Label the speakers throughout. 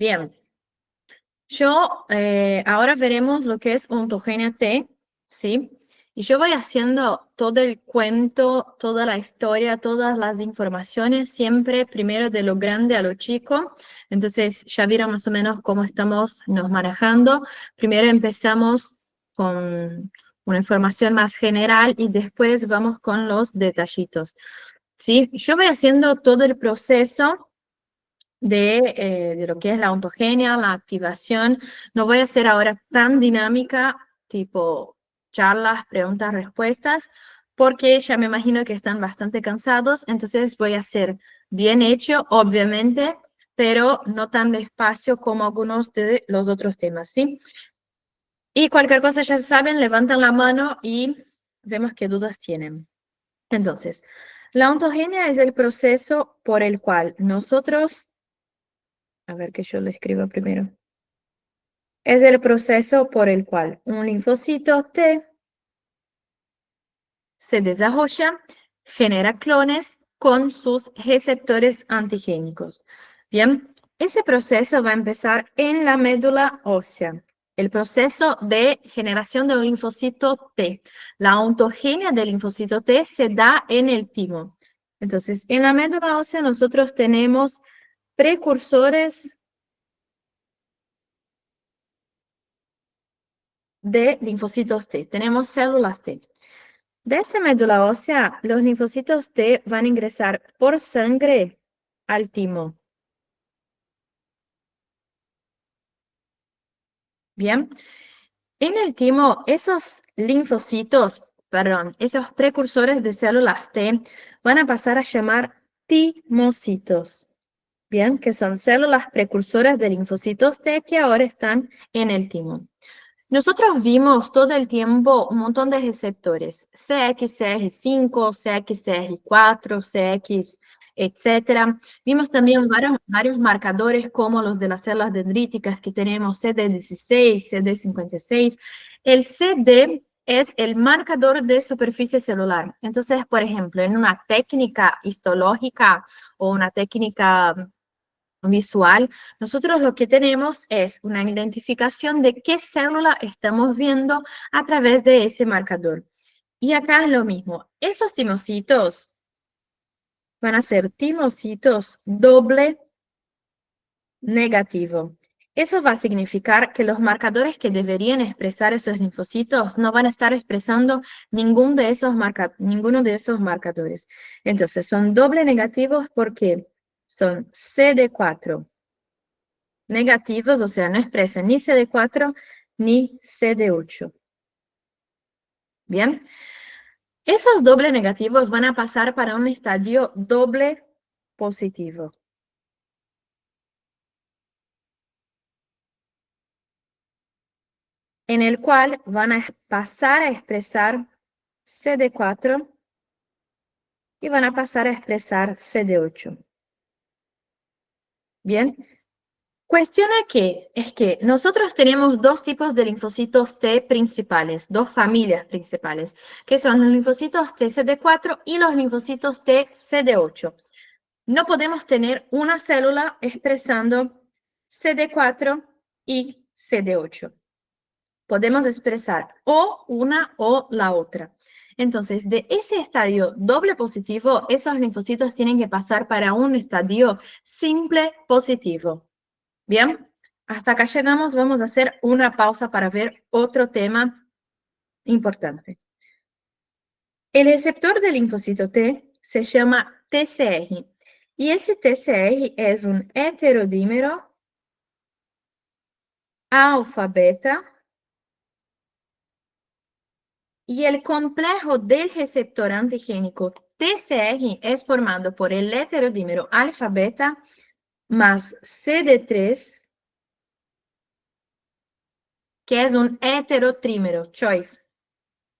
Speaker 1: Bien, ahora veremos lo que es ontogenia T, ¿sí? Y yo voy haciendo todo el cuento, toda la historia, todas las informaciones, siempre primero de lo grande a lo chico. Entonces ya vieron más o menos cómo estamos nos manejando. Primero empezamos con una información más general y después vamos con los detallitos, ¿sí? Yo voy haciendo todo el proceso de lo que es la ontogenia, la activación. No voy a hacer ahora tan dinámica, tipo charlas, preguntas, respuestas, porque ya me imagino que están bastante cansados, entonces voy a hacer bien hecho, obviamente, pero no tan despacio como algunos de los otros temas, ¿sí? Y cualquier cosa ya saben, levantan la mano y vemos qué dudas tienen. Entonces, la ontogenia es el proceso por el cual nosotros, a ver que yo lo escribo primero. Es el proceso por el cual un linfocito T se desarrolla, genera clones con sus receptores antigénicos. Bien, ese proceso va a empezar en la médula ósea. El proceso de generación de un linfocito T. La ontogenia del linfocito T se da en el timo. Entonces, en la médula ósea nosotros tenemos precursores de linfocitos T. Tenemos células T. De esta médula ósea, los linfocitos T van a ingresar por sangre al timo. Bien, en el timo, esos linfocitos, perdón, esos precursores de células T van a pasar a llamar timocitos. Bien, que son células precursoras de linfocitos T que ahora están en el timo. Nosotros vimos todo el tiempo un montón de receptores, CXCR5, CXCR4, CX, etcétera. Vimos también varios marcadores como los de las células dendríticas que tenemos CD16, CD56. El CD es el marcador de superficie celular. Entonces, por ejemplo, en una técnica histológica o una técnica visual, nosotros lo que tenemos es una identificación de qué célula estamos viendo a través de ese marcador. Y acá es lo mismo. Esos timocitos van a ser timocitos doble negativo. Eso va a significar que los marcadores que deberían expresar esos linfocitos no van a estar expresando ninguno de esos marcadores. Entonces, son doble negativos porque son CD4 negativos, o sea, no expresan ni CD4 ni CD8. Bien, esos doble negativos van a pasar para un estadio doble positivo. En el cual van a pasar a expresar CD4 y van a pasar a expresar CD8. Bien, cuestión aquí es que nosotros tenemos dos tipos de linfocitos T principales, dos familias principales, que son los linfocitos T CD4 y los linfocitos T CD8. No podemos tener una célula expresando CD4 y CD8. Podemos expresar o una o la otra. Entonces, de ese estadio doble positivo, esos linfocitos tienen que pasar para un estadio simple positivo. Bien, hasta acá llegamos. Vamos a hacer una pausa para ver otro tema importante. El receptor del linfocito T se llama TCR. Y ese TCR es un heterodímero alfa-beta. Y el complejo del receptor antigénico TCR es formado por el heterodímero alfa-beta más CD3, que es un heterotrímero, choice.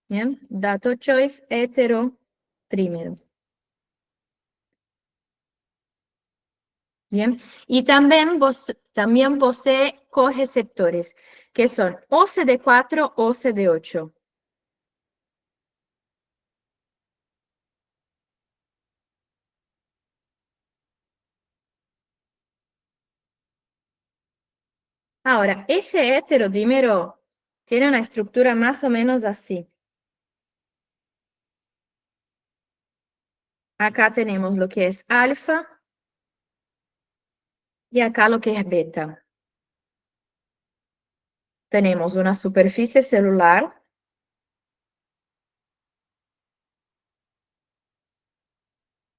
Speaker 1: Bien, dato choice, heterotrímero. Bien, y también posee coreceptores, que son o CD4 o CD8. Ahora, ese heterodímero tiene una estructura más o menos así. Acá tenemos lo que es alfa y acá lo que es beta. Tenemos una superficie celular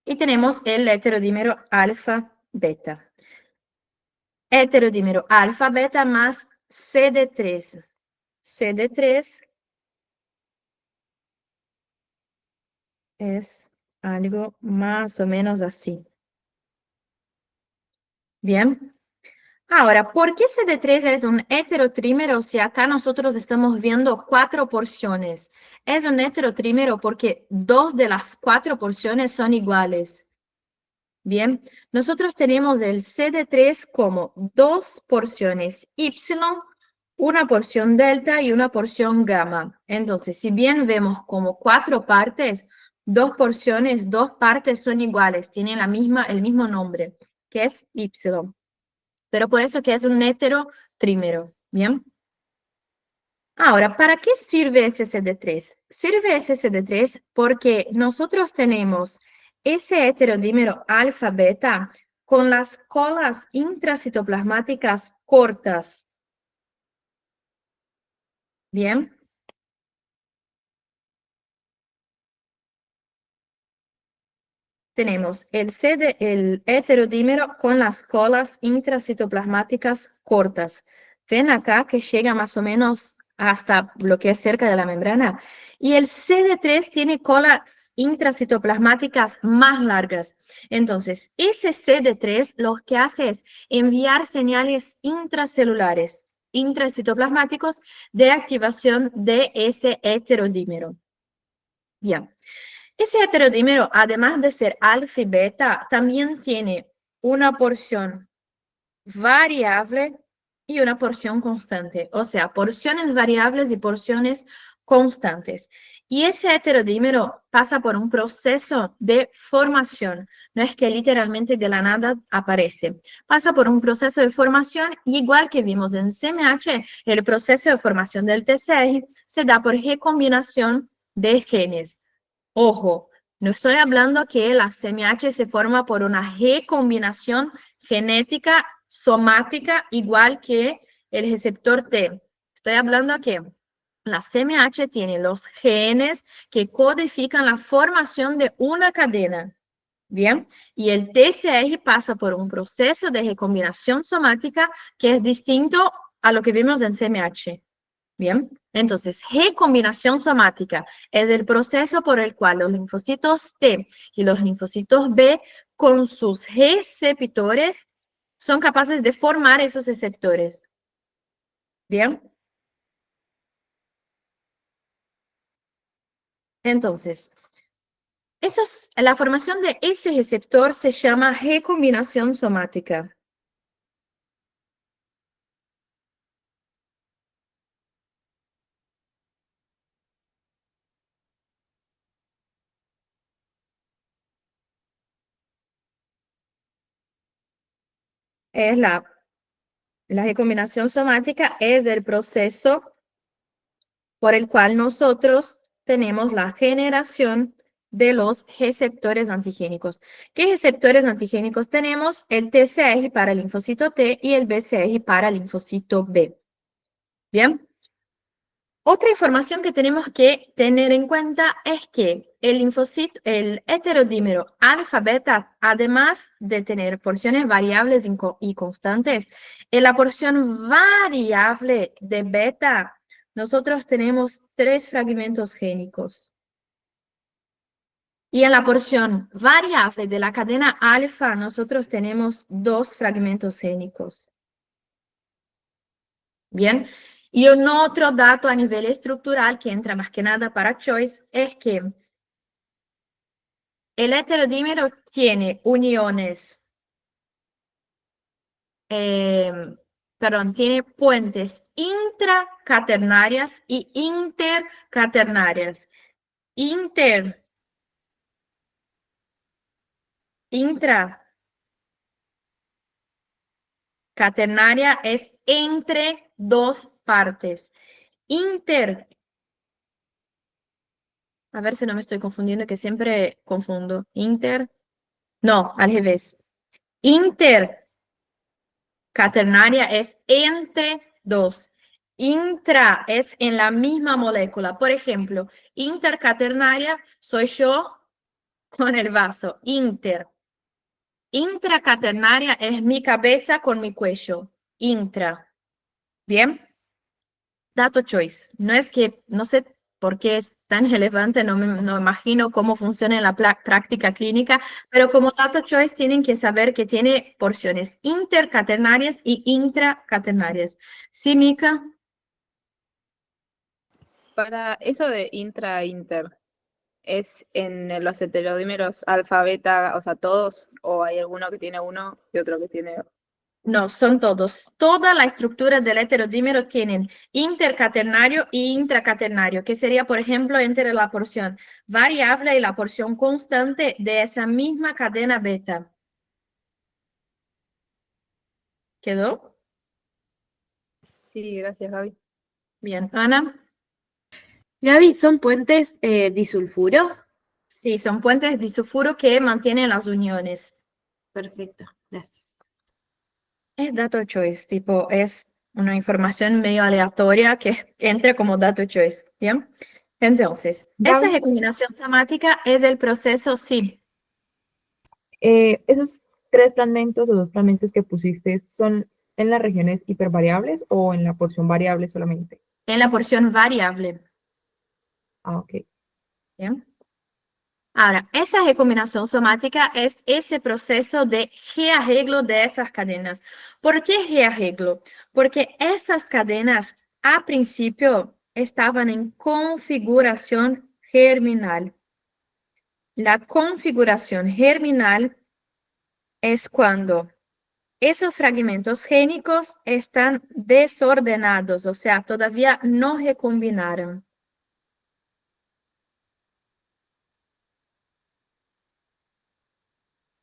Speaker 1: y tenemos el heterodímero alfa-beta. Heterodímero alfa-beta más CD3. CD3 es algo más o menos así. Bien. Ahora, ¿por qué CD3 es un heterotrímero si acá nosotros estamos viendo 4 porciones? Es un heterotrímero porque 2 de las 4 porciones son iguales. Bien, nosotros tenemos el CD3 como 2 porciones Y, una porción delta y una porción gamma. Entonces, si bien vemos como 4 partes, 2 porciones, 2 partes son iguales, tienen el mismo nombre, que es Y. Pero por eso que es un heterotrímero, ¿bien? Ahora, ¿para qué sirve ese CD3? Sirve ese CD3 porque nosotros tenemos ese heterodímero alfa-beta con las colas intracitoplasmáticas cortas, ¿bien? Tenemos el heterodímero con las colas intracitoplasmáticas cortas. Ven acá que llega más o menos hasta lo que es cerca de la membrana. Y el CD3 tiene colas intracitoplasmáticas más largas. Entonces, ese CD3 lo que hace es enviar señales intracelulares, intracitoplasmáticos, de activación de ese heterodímero. Bien. Ese heterodímero, además de ser alfa y beta, también tiene una porción variable y una porción constante, o sea, porciones variables y porciones constantes. Y ese heterodímero pasa por un proceso de formación, no es que literalmente de la nada aparece, pasa por un proceso de formación, igual que vimos en CMH, el proceso de formación del TCR se da por recombinación de genes. Ojo, no estoy hablando que la CMH se forma por una recombinación genética somática igual que el receptor T. Estoy hablando que la CMH tiene los genes que codifican la formación de una cadena. Bien, y el TCR pasa por un proceso de recombinación somática que es distinto a lo que vimos en CMH. Bien, entonces, recombinación somática es el proceso por el cual los linfocitos T y los linfocitos B, con sus receptores, son capaces de formar esos receptores. Bien, entonces, la formación de ese receptor se llama recombinación somática. Es la recombinación somática es el proceso por el cual nosotros tenemos la generación de los receptores antigénicos. ¿Qué receptores antigénicos tenemos? El TCR para el linfocito T y el BCR para el linfocito B. Bien. Otra información que tenemos que tener en cuenta es que el linfocito, el heterodímero alfa-beta, además de tener porciones variables y constantes, en la porción variable de beta, nosotros tenemos 3 fragmentos génicos. Y en la porción variable de la cadena alfa, nosotros tenemos 2 fragmentos génicos. Bien. Y un otro dato a nivel estructural que entra más que nada para Choice es que el heterodímero tiene uniones, eh, perdón, tiene puentes intracaternarias y intercaternarias. Intracaternaria es entre dos partes. Inter, a ver si no me estoy confundiendo, que siempre confundo. Inter, no, al revés. Intercaternaria es entre dos. Intra es en la misma molécula. Por ejemplo, intercaternaria soy yo con el vaso. Intracaternaria es mi cabeza con mi cuello. Intra. ¿Bien? Dato choice. No es que, no sé por qué es tan relevante, no imagino cómo funciona en la práctica clínica, pero como dato choice tienen que saber que tiene porciones intercaternarias y intracaternarias. ¿Sí, Mica?
Speaker 2: Para eso de intra-inter, ¿es en los heterodímeros alfa, beta, o sea, todos? ¿O hay alguno que tiene uno y otro que tiene otro?
Speaker 1: No, son todos. Toda la estructura del heterodímero tienen intercaternario e intracaternario, que sería, por ejemplo, entre la porción variable y la porción constante de esa misma cadena beta. ¿Quedó?
Speaker 2: Sí, gracias, Gaby.
Speaker 1: Bien, Ana.
Speaker 3: Gaby, ¿son puentes disulfuro?
Speaker 1: Sí, son puentes disulfuro que mantienen las uniones.
Speaker 3: Perfecto, gracias.
Speaker 1: Es dato choice, tipo, es una información medio aleatoria que entra como dato choice, ¿bien? Entonces, esa
Speaker 3: Gaby,
Speaker 1: recombinación somática es el proceso, sí,
Speaker 4: Esos tres fragmentos o dos fragmentos que pusiste, ¿son en las regiones hipervariables o en la porción variable solamente?
Speaker 1: en la porción variable,
Speaker 4: Ah, ok.
Speaker 1: ¿bien? Ahora, esa recombinación somática es ese proceso de rearreglo de esas cadenas. ¿Por qué rearreglo? Porque esas cadenas, a principio, estaban en configuración germinal. La configuración germinal es cuando esos fragmentos génicos están desordenados, o sea, todavía no recombinaron.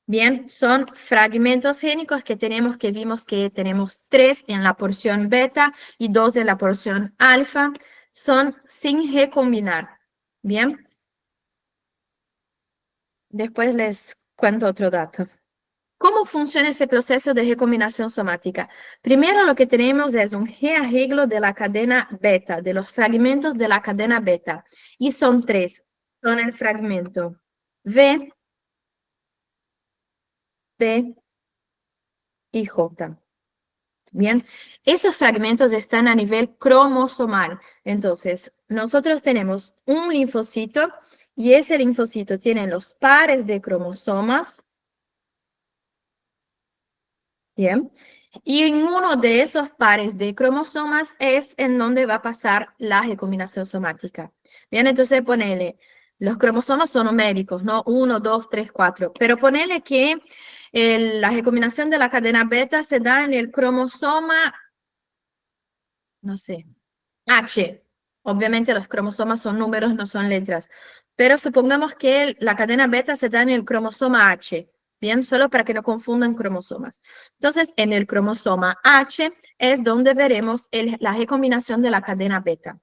Speaker 1: Bien, son fragmentos génicos que vimos que tenemos 3 en la porción beta y 2 en la porción alfa, son sin recombinar. Bien, después les cuento otro dato. ¿Cómo funciona ese proceso de recombinación somática? Primero lo que tenemos es un rearreglo de la cadena beta, de los fragmentos de la cadena beta. Y son 3. Son el fragmento V, T y J. Bien, esos fragmentos están a nivel cromosomal. Entonces, nosotros tenemos un linfocito y ese linfocito tiene los pares de cromosomas. Bien, y en uno de esos pares de cromosomas es en donde va a pasar la recombinación somática. Bien, entonces ponele, los cromosomas son numéricos, ¿no? 1, 2, 3, 4. Pero ponele que la recombinación de la cadena beta se da en el cromosoma, no sé, H. Obviamente los cromosomas son números, no son letras. Pero supongamos que la cadena beta se da en el cromosoma H. Bien, solo para que no confundan cromosomas. Entonces, en el cromosoma H es donde veremos la recombinación de la cadena beta.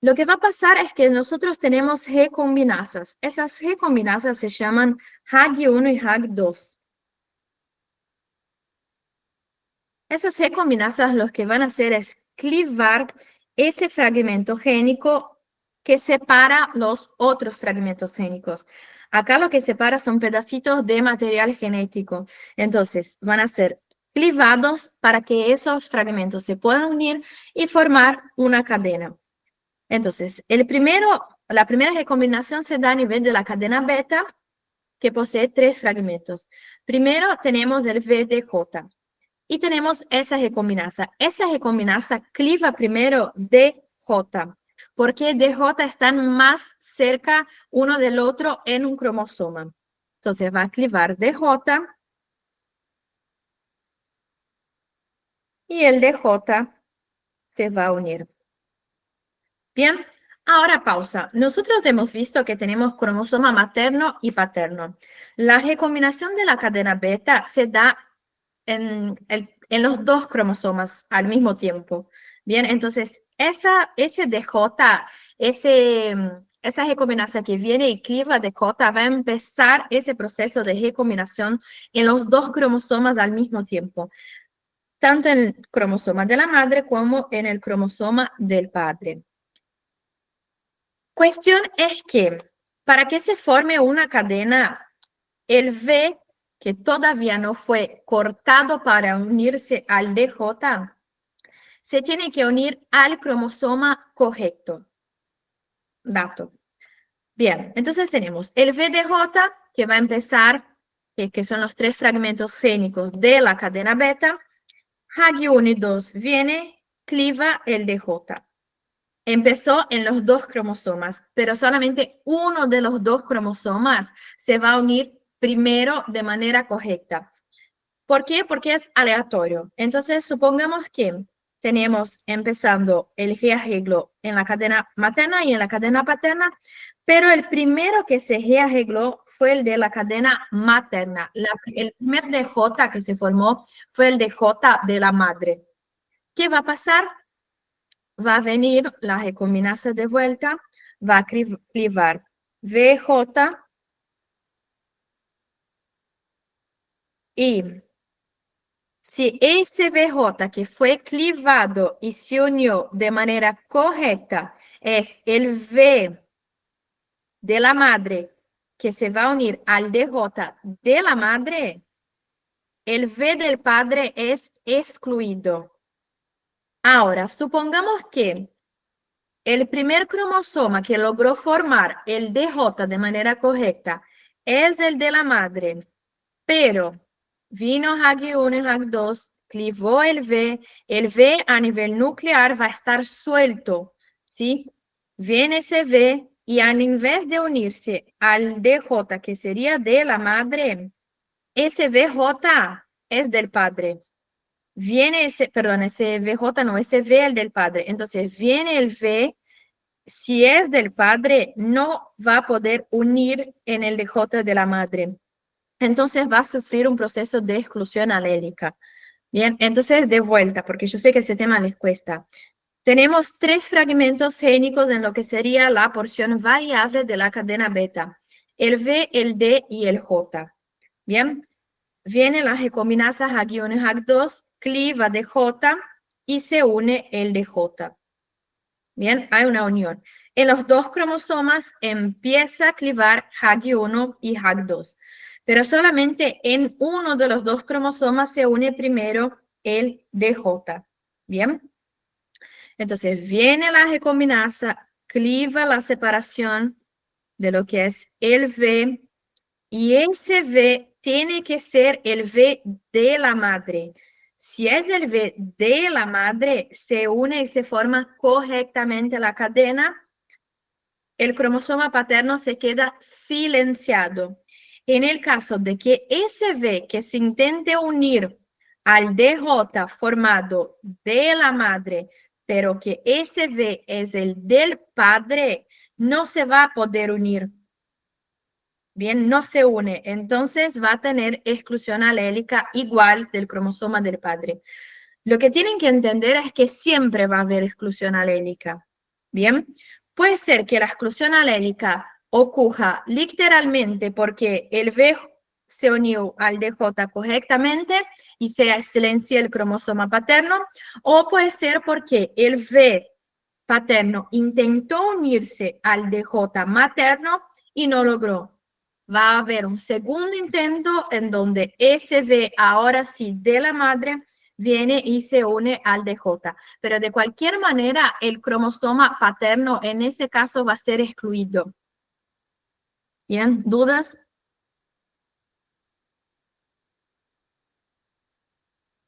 Speaker 1: Lo que va a pasar es que nosotros tenemos recombinasas. Esas recombinasas se llaman HAG1 y HAG2. Esas recombinasas lo que van a hacer es clivar ese fragmento génico que separa los otros fragmentos génicos. Acá lo que separa son pedacitos de material genético. Entonces, van a ser clivados para que esos fragmentos se puedan unir y formar una cadena. Entonces, la primera recombinación se da a nivel de la cadena beta, que posee 3 fragmentos. Primero tenemos el VDJ. Y tenemos esa recombinasa. Esa recombinasa cliva primero DJ, porque DJ están más cerca uno del otro en un cromosoma. Entonces va a clivar DJ y el DJ se va a unir. Bien, ahora pausa. Nosotros hemos visto que tenemos cromosoma materno y paterno. La recombinación de la cadena beta se da en en los dos cromosomas al mismo tiempo. Bien, entonces ese DJ, esa recombinación que viene y cliva DJ va a empezar ese proceso de recombinación en los dos cromosomas al mismo tiempo, tanto en el cromosoma de la madre como en el cromosoma del padre. Cuestión es que para que se forme una cadena, el V, que todavía no fue cortado para unirse al DJ, se tiene que unir al cromosoma correcto. Dato. Bien, entonces tenemos el VDJ, que va a empezar, que son los 3 fragmentos génicos de la cadena beta. HAG1 y 2 viene, cliva el DJ. Empezó en los 2 cromosomas, pero solamente uno de los 2 cromosomas se va a unir primero de manera correcta. ¿Por qué? Porque es aleatorio. Entonces, supongamos que tenemos empezando el rearreglo en la cadena materna y en la cadena paterna, pero el primero que se rearregló fue el de la cadena materna. El primer DJ que se formó fue el DJ de la madre. ¿Qué va a pasar? Va a venir la recombinasa de vuelta, va a clivar VJ y si ese VJ que fue clivado y se unió de manera correcta es el V de la madre que se va a unir al DJ de la madre, el V del padre es excluido. Ahora, supongamos que el primer cromosoma que logró formar el DJ de manera correcta es el de la madre, pero vino HAG1 y HAG2, clivó el V a nivel nuclear va a estar suelto, ¿sí? Viene ese V y en vez de unirse al DJ que sería de la madre, ese VJ es del padre. Viene ese VJ no, ese V es el del padre. Entonces viene el V, si es del padre, no va a poder unir en el DJ de la madre. Entonces va a sufrir un proceso de exclusión alélica. Bien, entonces de vuelta, porque yo sé que ese tema les cuesta. Tenemos 3 fragmentos génicos en lo que sería la porción variable de la cadena beta. El V, el D y el J. Bien, viene la recombinasa HAG1 y HAG2, cliva DJ y se une el DJ. Bien, hay una unión. En los 2 cromosomas empieza a clivar HAG1 y HAG2, pero solamente en uno de los 2 cromosomas se une primero el DJ. Bien, entonces viene la recombinasa, cliva la separación de lo que es el V, y ese V tiene que ser el V de la madre. Si es el V de la madre, se une y se forma correctamente la cadena. El cromosoma paterno se queda silenciado. En el caso de que ese V que se intente unir al DJ formado de la madre, pero que ese V es el del padre, no se va a poder unir. Bien, no se une, entonces va a tener exclusión alélica igual del cromosoma del padre. Lo que tienen que entender es que siempre va a haber exclusión alélica. Bien, puede ser que la exclusión alélica ocurra literalmente porque el V se unió al DJ correctamente y se silencia el cromosoma paterno, o puede ser porque el V paterno intentó unirse al DJ materno y no logró. Va a haber un segundo intento en donde ese V, ahora sí, de la madre, viene y se une al DJ. Pero de cualquier manera, el cromosoma paterno en ese caso va a ser excluido. ¿Bien? ¿Dudas?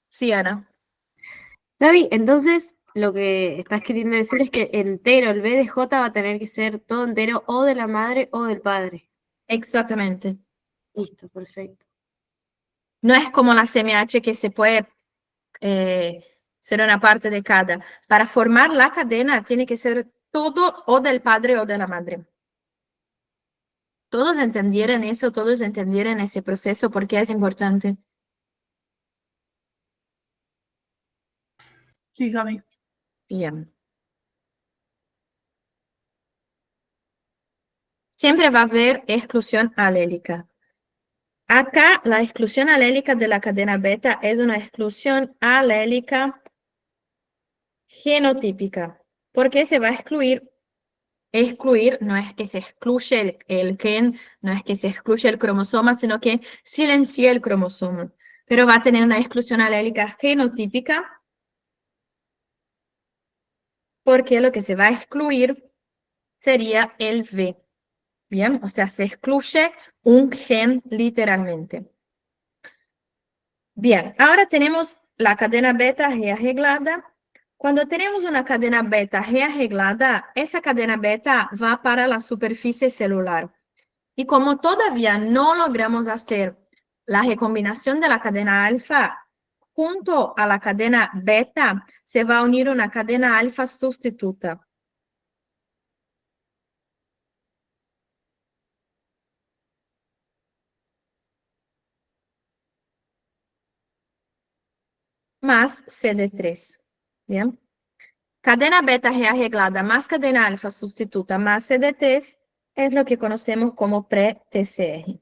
Speaker 1: Sí, Ana.
Speaker 3: Gaby, entonces lo que estás queriendo decir es que entero, el BDJ va a tener que ser todo entero o de la madre o del padre.
Speaker 1: Exactamente.
Speaker 3: Listo, perfecto.
Speaker 1: No es como la CMH que se puede ser una parte de cada. Para formar la cadena tiene que ser todo o del padre o de la madre. Todos entendieron eso, todos entendieron ese proceso porque es importante.
Speaker 5: Sí, Gaby.
Speaker 1: Bien. Siempre va a haber exclusión alélica. Acá la exclusión alélica de la cadena beta es una exclusión alélica genotípica, porque se va a excluir no es que se excluye el gen, no es que se excluye el cromosoma, sino que silencia el cromosoma. Pero va a tener una exclusión alélica genotípica, porque lo que se va a excluir sería el V. Bien, o sea, se excluye un gen literalmente. Bien, ahora tenemos la cadena beta G arreglada. Cuando tenemos una cadena beta G arreglada, esa cadena beta va para la superficie celular. Y como todavía no logramos hacer la recombinación de la cadena alfa, junto a la cadena beta se va a unir una cadena alfa sustituta. Más CD3. Bien. Cadena beta rearreglada más cadena alfa sustituta más CD3 es lo que conocemos como pre-TCR.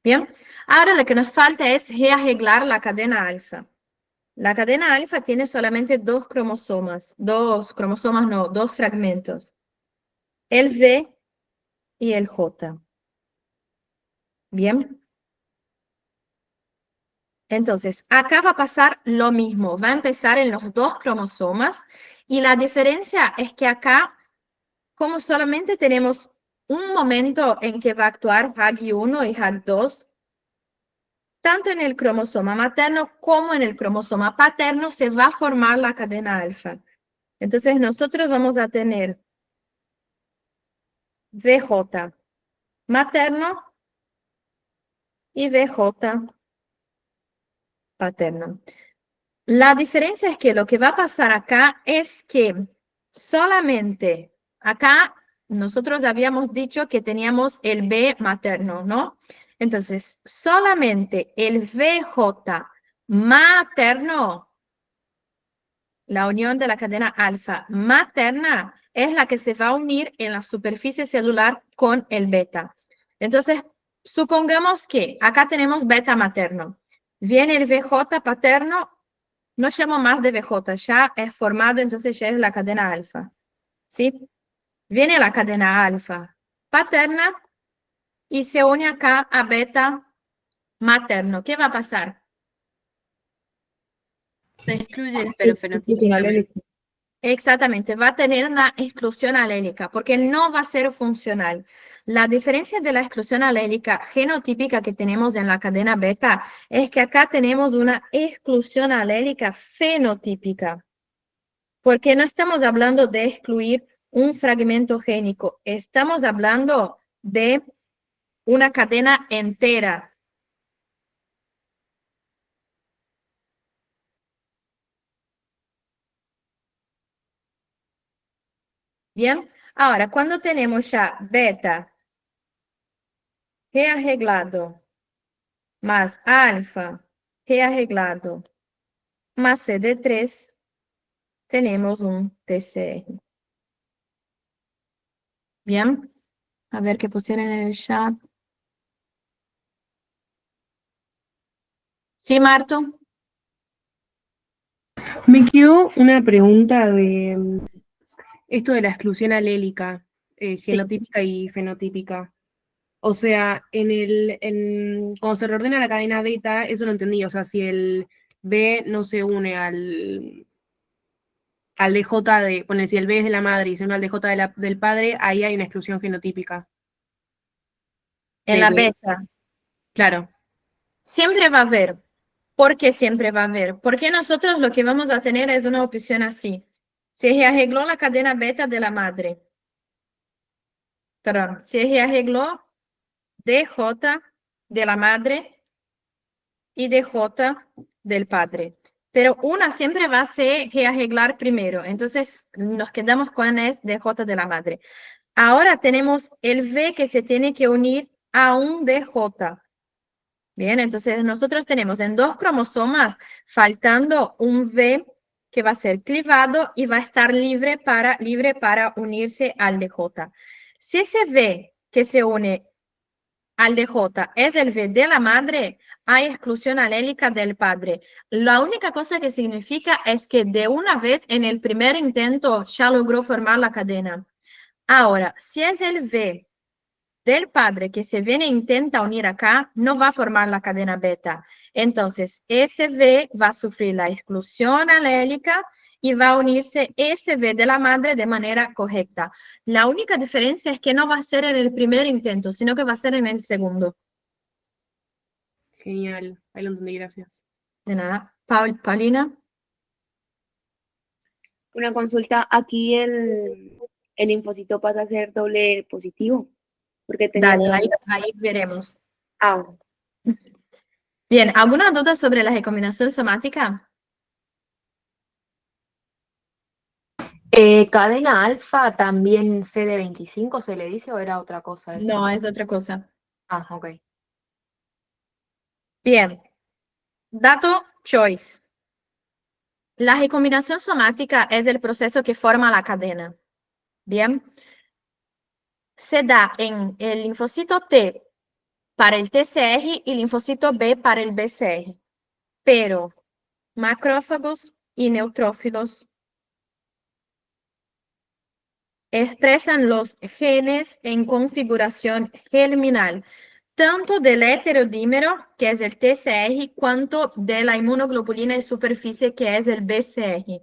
Speaker 1: Bien. Ahora lo que nos falta es rearreglar la cadena alfa. La cadena alfa tiene solamente dos cromosomas no, dos fragmentos. El V y el J. Bien. Entonces, acá va a pasar lo mismo. Va a empezar en los dos cromosomas y la diferencia es que acá, como solamente tenemos un momento en que va a actuar HAG1 y HAG2, tanto en el cromosoma materno como en el cromosoma paterno se va a formar la cadena alfa. Entonces, nosotros vamos a tener VJ materno y VJ paterno. La diferencia es que lo que va a pasar acá es que solamente acá nosotros habíamos dicho que teníamos el B materno, ¿no? Entonces, solamente el VJ materno, la unión de la cadena alfa materna, es la que se va a unir en la superficie celular con el beta. Entonces, supongamos que acá tenemos beta materno. Viene el VJ paterno, no llamo más de VJ, ya es formado, entonces ya es la cadena alfa. ¿Sí? Viene la cadena alfa paterna y se une acá a beta materno. ¿Qué va a pasar?
Speaker 3: Se excluye, pero
Speaker 4: Exclusión
Speaker 3: fenotípicamente.
Speaker 4: alélica.
Speaker 1: Exactamente, va a tener una exclusión alélica porque no va a ser funcional. La diferencia de la exclusión alélica genotípica que tenemos en la cadena beta es que acá tenemos una exclusión alélica fenotípica, porque no estamos hablando de excluir un fragmento génico, estamos hablando de una cadena entera. Bien, ahora cuando tenemos ya beta rearreglado más alfa rearreglado más CD3, tenemos un TCR. Bien, a ver qué pusieron en el chat. ¿Sí, Marto?
Speaker 5: Me quedó una pregunta de esto de la exclusión alélica,
Speaker 1: Sí.
Speaker 5: genotípica y fenotípica. O sea, cuando se reordena la cadena beta, eso lo entendí. O sea, si el B no se une al DJ si el B es de la madre y se une al DJ del padre, ahí hay una exclusión genotípica.
Speaker 1: En la
Speaker 5: De-
Speaker 1: beta.
Speaker 5: Claro.
Speaker 1: Siempre va a haber. ¿Por qué siempre va a haber? Porque nosotros lo que vamos a tener es una opción así. Se rearregló la cadena beta de la madre. Perdón, se rearregló DJ de la madre y DJ del padre. Pero una siempre va a ser rearreglar primero. Entonces nos quedamos con es DJ de la madre. Ahora tenemos el V que se tiene que unir a un DJ. Bien, entonces nosotros tenemos en dos cromosomas faltando un V que va a ser clivado y va a estar libre para unirse al DJ. Si ese V que se une al DJ es el V de la madre, hay exclusión alélica del padre. La única cosa que significa es que de una vez en el primer intento ya logró formar la cadena. Ahora, si es el V del padre que se viene e intenta unir acá, no va a formar la cadena beta. Entonces, ese V va a sufrir la exclusión alélica y va a unirse ese V de la madre de manera correcta. La única diferencia es que no va a ser en el primer intento, sino que va a ser en el segundo.
Speaker 5: Genial, ahí lo entendí, gracias.
Speaker 1: De nada. Paulina.
Speaker 6: Una consulta, aquí el linfocito pasa a ser doble positivo, porque tenía
Speaker 1: Dale,
Speaker 6: doble.
Speaker 1: ahí veremos.
Speaker 6: Ah,
Speaker 1: Bien, ¿alguna duda sobre la recombinación somática?
Speaker 7: Cadena alfa también CD25 se le dice o era otra cosa eso.
Speaker 1: No, es otra cosa.
Speaker 7: Ah, ok.
Speaker 1: Bien, dato choice. La recombinación somática es el proceso que forma la cadena. Bien, se da en el linfocito T para el TCR y linfocito B para el BCR. Pero macrófagos y neutrófilos expresan los genes en configuración germinal, tanto del heterodímero, que es el TCR, cuanto de la inmunoglobulina de superficie, que es el BCR.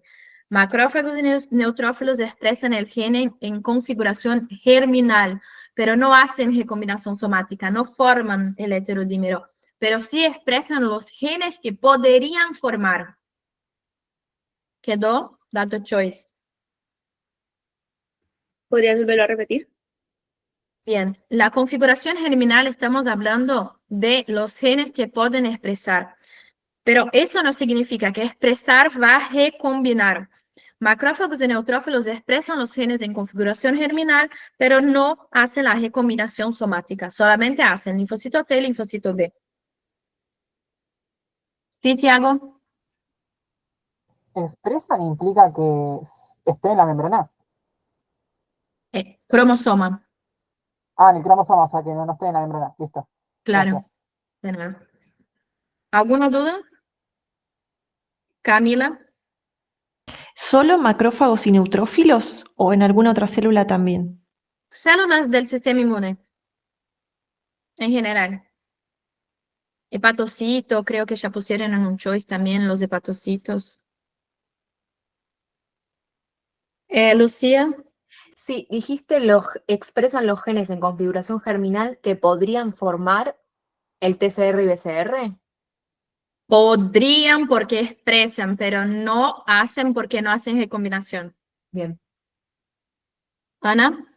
Speaker 1: Macrófagos y neutrófilos expresan el gen en configuración germinal, pero no hacen recombinación somática, no forman el heterodímero, pero sí expresan los genes que podrían formar. ¿Quedó? Dato choice.
Speaker 6: ¿podrías volverlo a repetir?
Speaker 1: Bien, la configuración germinal estamos hablando de los genes que pueden expresar, pero eso no significa que expresar va a recombinar. Macrófagos y neutrófilos expresan los genes en configuración germinal, pero no hacen la recombinación somática, solamente hacen linfocito T y linfocito B. ¿Sí, Tiago?
Speaker 8: Expresan implica que esté en la membrana.
Speaker 1: Cromosoma,
Speaker 8: Ah, en el cromosoma, o sea que no esté en la membrana. Listo.
Speaker 1: claro.
Speaker 8: Gracias.
Speaker 1: De nada. ¿Alguna duda? Camila.
Speaker 9: ¿Solo macrófagos y neutrófilos o en alguna otra célula también?
Speaker 1: Células del sistema inmune, en general. Hepatocito, creo que ya pusieron en un choice también los hepatocitos. Lucía,
Speaker 7: Sí, dijiste expresan los genes en configuración germinal que podrían formar el TCR y BCR.
Speaker 1: podrían porque expresan, pero no hacen porque no hacen recombinación.
Speaker 7: Bien.
Speaker 1: Ana,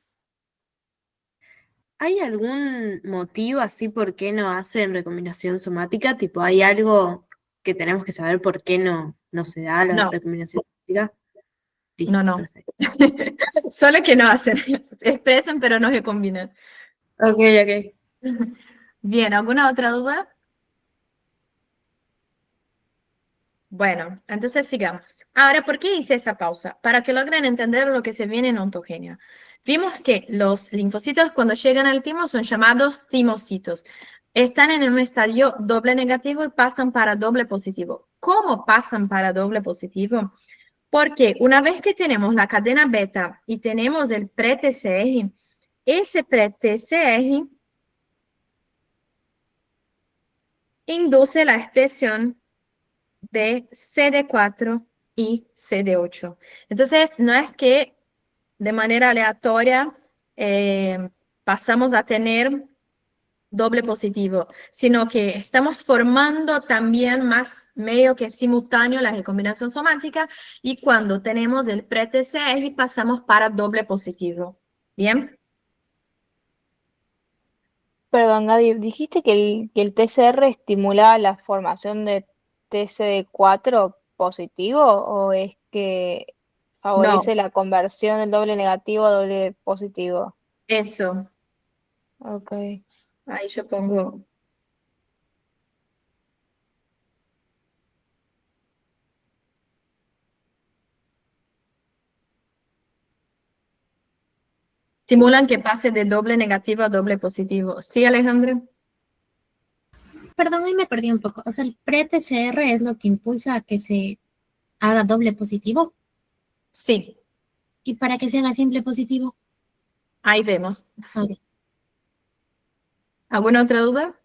Speaker 3: ¿Hay algún motivo así por qué no hacen recombinación somática? Tipo, ¿hay algo que tenemos que saber por qué no se da la
Speaker 1: No.
Speaker 3: recombinación somática? Listo,
Speaker 1: no.
Speaker 3: perfecto.
Speaker 1: Solo que no hacen, expresan pero no recombinan.
Speaker 3: Ok, ok.
Speaker 1: Bien, ¿alguna otra duda? Bueno, entonces sigamos. Ahora, ¿por qué hice esa pausa? Para que logren entender lo que se viene en ontogenia. Vimos que los linfocitos cuando llegan al timo son llamados timocitos. Están en un estadio doble negativo y pasan para doble positivo. ¿Cómo pasan para doble positivo? Porque una vez que tenemos la cadena beta y tenemos el pre-TCR, ese pre-TCR induce la expresión de CD4 y CD8. Entonces, no es que de manera aleatoria pasamos a tener doble positivo, sino que estamos formando también más medio que simultáneo la recombinación somática y cuando tenemos el pre-TCR pasamos para doble positivo. ¿Bien?
Speaker 2: Perdón, Gaby, ¿dijiste que el TCR estimulaba la formación de TCD4 positivo o es que
Speaker 1: No,
Speaker 2: favorece la conversión del doble negativo a doble positivo?
Speaker 1: eso.
Speaker 2: Ok.
Speaker 1: Ahí yo pongo. Simulan que pase de doble negativo a doble positivo. ¿Sí, Alejandra?
Speaker 10: Perdón, ahí me perdí un poco. O sea, el pre-TCR es lo que impulsa a que se haga doble positivo.
Speaker 1: Sí,
Speaker 10: ¿Y para que se haga simple positivo?
Speaker 1: ahí vemos.
Speaker 10: Ok.
Speaker 1: ¿Alguna otra duda?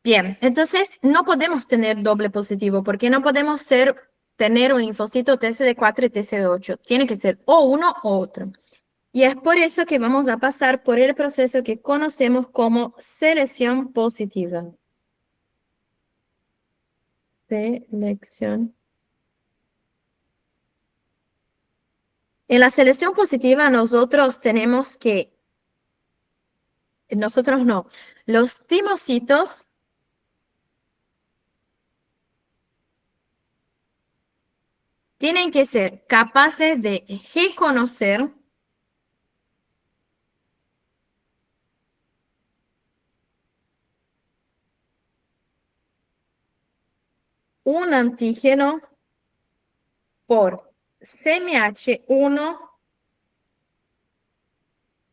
Speaker 1: Bien, entonces no podemos tener doble positivo porque no podemos tener un linfocito TCD4 y TCD8. Tiene que ser o uno o otro. Y es por eso que vamos a pasar por el proceso que conocemos como selección positiva. Selección. En la selección positiva nosotros tenemos que, nosotros no, los timocitos tienen que ser capaces de reconocer un antígeno por CMH1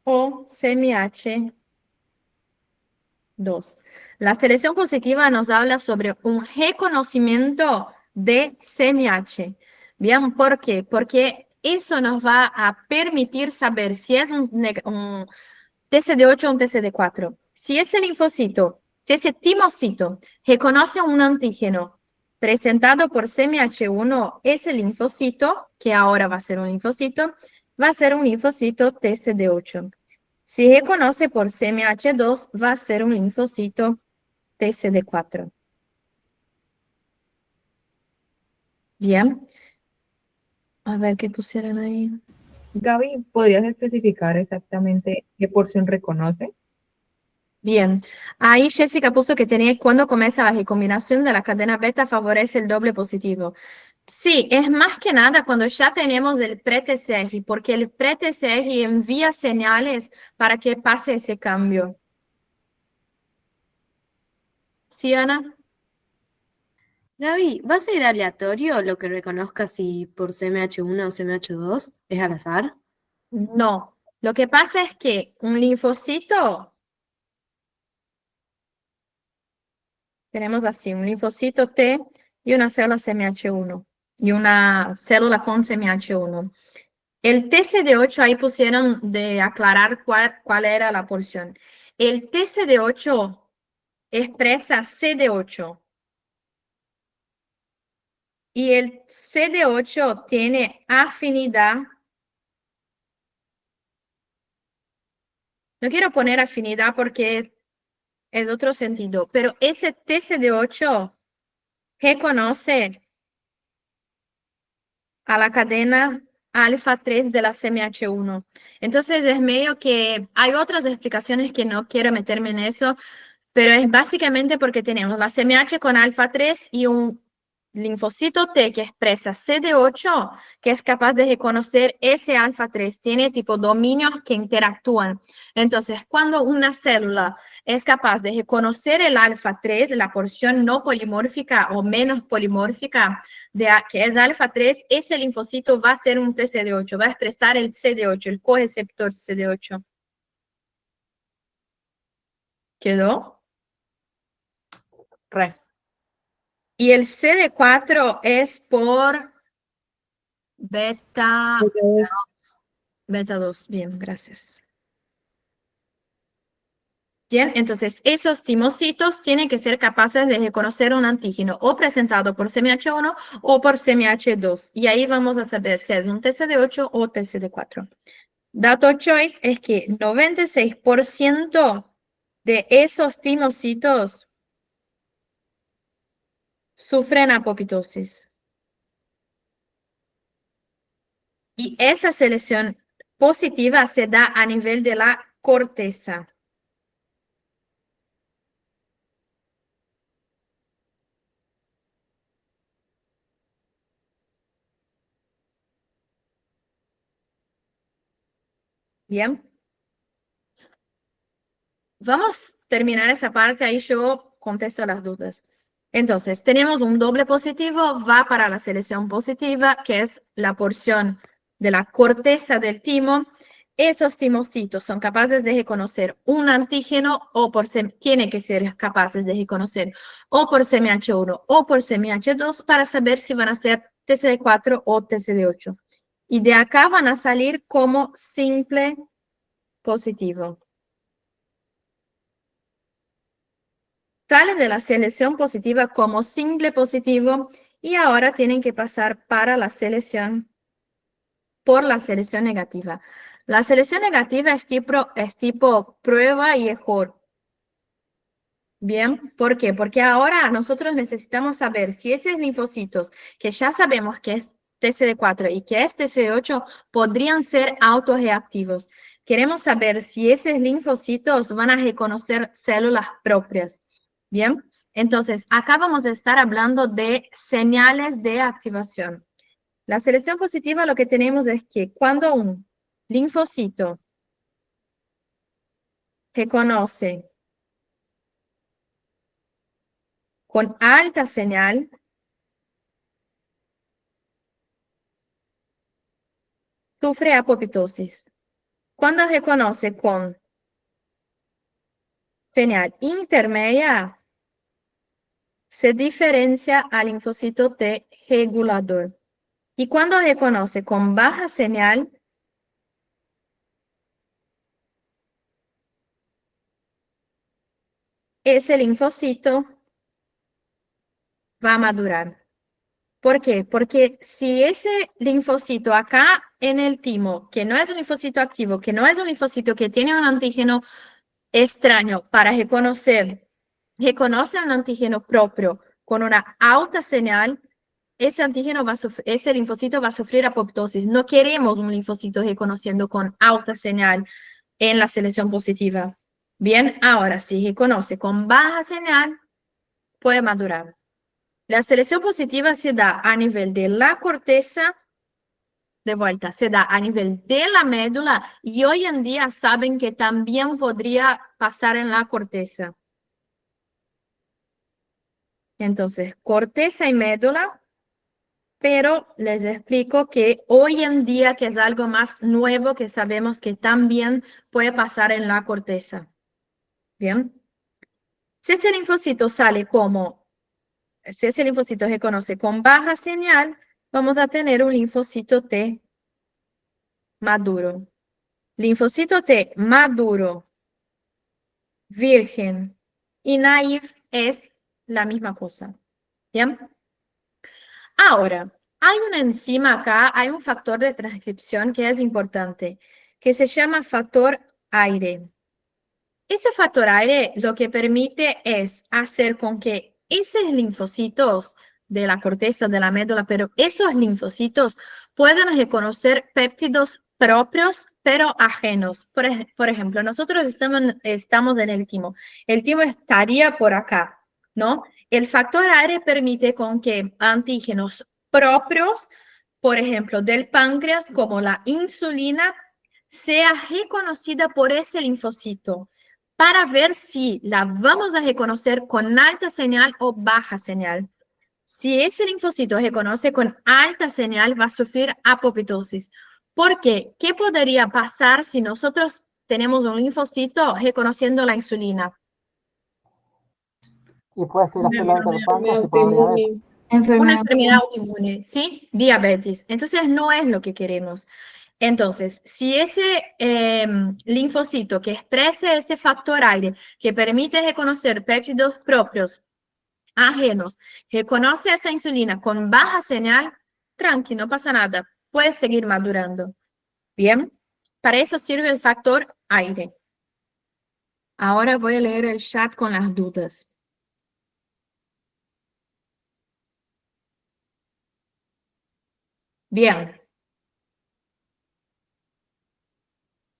Speaker 1: o CMH2. La selección positiva nos habla sobre un reconocimiento de CMH. Bien, ¿por qué? Porque eso nos va a permitir saber si es un TCD8 o un TCD4. Si ese linfocito, si ese timocito reconoce un antígeno presentado por CMH1, ese linfocito, que ahora va a ser un linfocito TCD8. Si reconoce por CMH2, va a ser un linfocito TCD4. Bien. A ver qué pusieron ahí.
Speaker 4: Gaby, ¿podrías especificar exactamente qué porción reconoce?
Speaker 1: Bien, ahí Jessica puso que tenía cuando comienza la recombinación de la cadena beta favorece el doble positivo. Sí, es más que nada cuando ya tenemos el pre-TCR, porque el pre-TCR envía señales para que pase ese cambio. ¿Sí, Ana?
Speaker 3: Gaby, ¿va a ser aleatorio lo que reconozca si por CMH1 o CMH2 es al azar?
Speaker 1: No. Lo que pasa es que un linfocito, tenemos así, un linfocito T y una célula CMH1 y una célula con CMH1. El TCD8 ahí pusieron de aclarar cuál era la porción. El TCD8 expresa CD8 y el CD8 tiene afinidad. No quiero poner afinidad porque es otro sentido, pero ese TCD8 reconoce a la cadena alfa 3 de la CMH1. Entonces es medio que hay otras explicaciones que no quiero meterme en eso, pero es básicamente porque tenemos la CMH con alfa 3 y un linfocito T que expresa CD8, que es capaz de reconocer ese alfa 3. Tiene tipo dominios que interactúan. Entonces, cuando una célula es capaz de reconocer el alfa 3, la porción no polimórfica o menos polimórfica, que es alfa 3, ese linfocito va a ser un TCD8, va a expresar el CD8, el coreceptor CD8. ¿Quedó?
Speaker 7: Re.
Speaker 1: Y el CD4 es por beta, beta 2. Bien, gracias. Bien, entonces esos timocitos tienen que ser capaces de reconocer un antígeno o presentado por CMH1 o por CMH2. Y ahí vamos a saber si es un TCD8 o TCD4. Dato choice es que 96% de esos timocitos sufren apoptosis. Y esa selección positiva se da a nivel de la corteza. Bien. Vamos a terminar esa parte, ahí yo contesto las dudas. Entonces, tenemos un doble positivo, va para la selección positiva, que es la porción de la corteza del timo, esos timocitos son capaces de reconocer un antígeno tienen que ser capaces de reconocer o por CMH1 o por CMH2 para saber si van a ser TCD4 o TCD8. Y de acá van a salir como simple positivo. Salen de la selección positiva como simple positivo y ahora tienen que pasar para la selección, por la selección negativa. La selección negativa es tipo prueba y error. Bien, ¿por qué? Porque ahora nosotros necesitamos saber si esos linfocitos, que ya sabemos que es TCD4 y que es TCD8, podrían ser autorreactivos. Queremos saber si esos linfocitos van a reconocer células propias. Bien, entonces acá vamos a estar hablando de señales de activación. La selección positiva lo que tenemos es que cuando un linfocito reconoce con alta señal, sufre apoptosis. Cuando reconoce con señal intermedia, se diferencia al linfocito T regulador. Y cuando reconoce con baja señal, ese linfocito va a madurar. ¿Por qué? Porque si ese linfocito acá en el timo, que no es un linfocito activo, que no es un linfocito que tiene un antígeno extraño para reconoce un antígeno propio con una alta señal, ese linfocito va a sufrir apoptosis. No queremos un linfocito reconociendo con alta señal en la selección positiva. Bien, ahora si reconoce con baja señal, puede madurar. La selección positiva se da a nivel de la corteza, de vuelta, se da a nivel de la médula y hoy en día saben que también podría pasar en la corteza. Entonces, corteza y médula, pero les explico que hoy en día, que es algo más nuevo, que sabemos que también puede pasar en la corteza. Bien. Si ese linfocito si ese linfocito reconoce con baja señal, vamos a tener un linfocito T maduro. Linfocito T maduro, virgen y naive es la misma cosa. ¿Bien? Ahora, hay una enzima acá, hay un factor de transcripción que es importante, que se llama factor aire. Ese factor aire lo que permite es hacer con que esos linfocitos de la corteza, de la médula, pero esos linfocitos puedan reconocer péptidos propios, pero ajenos. Por ejemplo, nosotros estamos en el timo. El timo estaría por acá, ¿no? El factor aire permite con que antígenos propios, por ejemplo, del páncreas, como la insulina, sea reconocida por ese linfocito, para ver si la vamos a reconocer con alta señal o baja señal. Si ese linfocito reconoce con alta señal, va a sufrir apoptosis. ¿Por qué? ¿Qué podría pasar si nosotros tenemos un linfocito reconociendo la insulina?
Speaker 8: Y puede estirar el páncreas y puede haber diabetes.
Speaker 1: Una enfermedad autoinmune, ¿sí? Diabetes. Entonces, no es lo que queremos. Entonces, si ese linfocito que expresa ese factor aire, que permite reconocer péptidos propios, ajenos, reconoce esa insulina con baja señal, tranqui, no pasa nada, puede seguir madurando. Bien, para eso sirve el factor aire. Ahora voy a leer el chat con las dudas. Bien.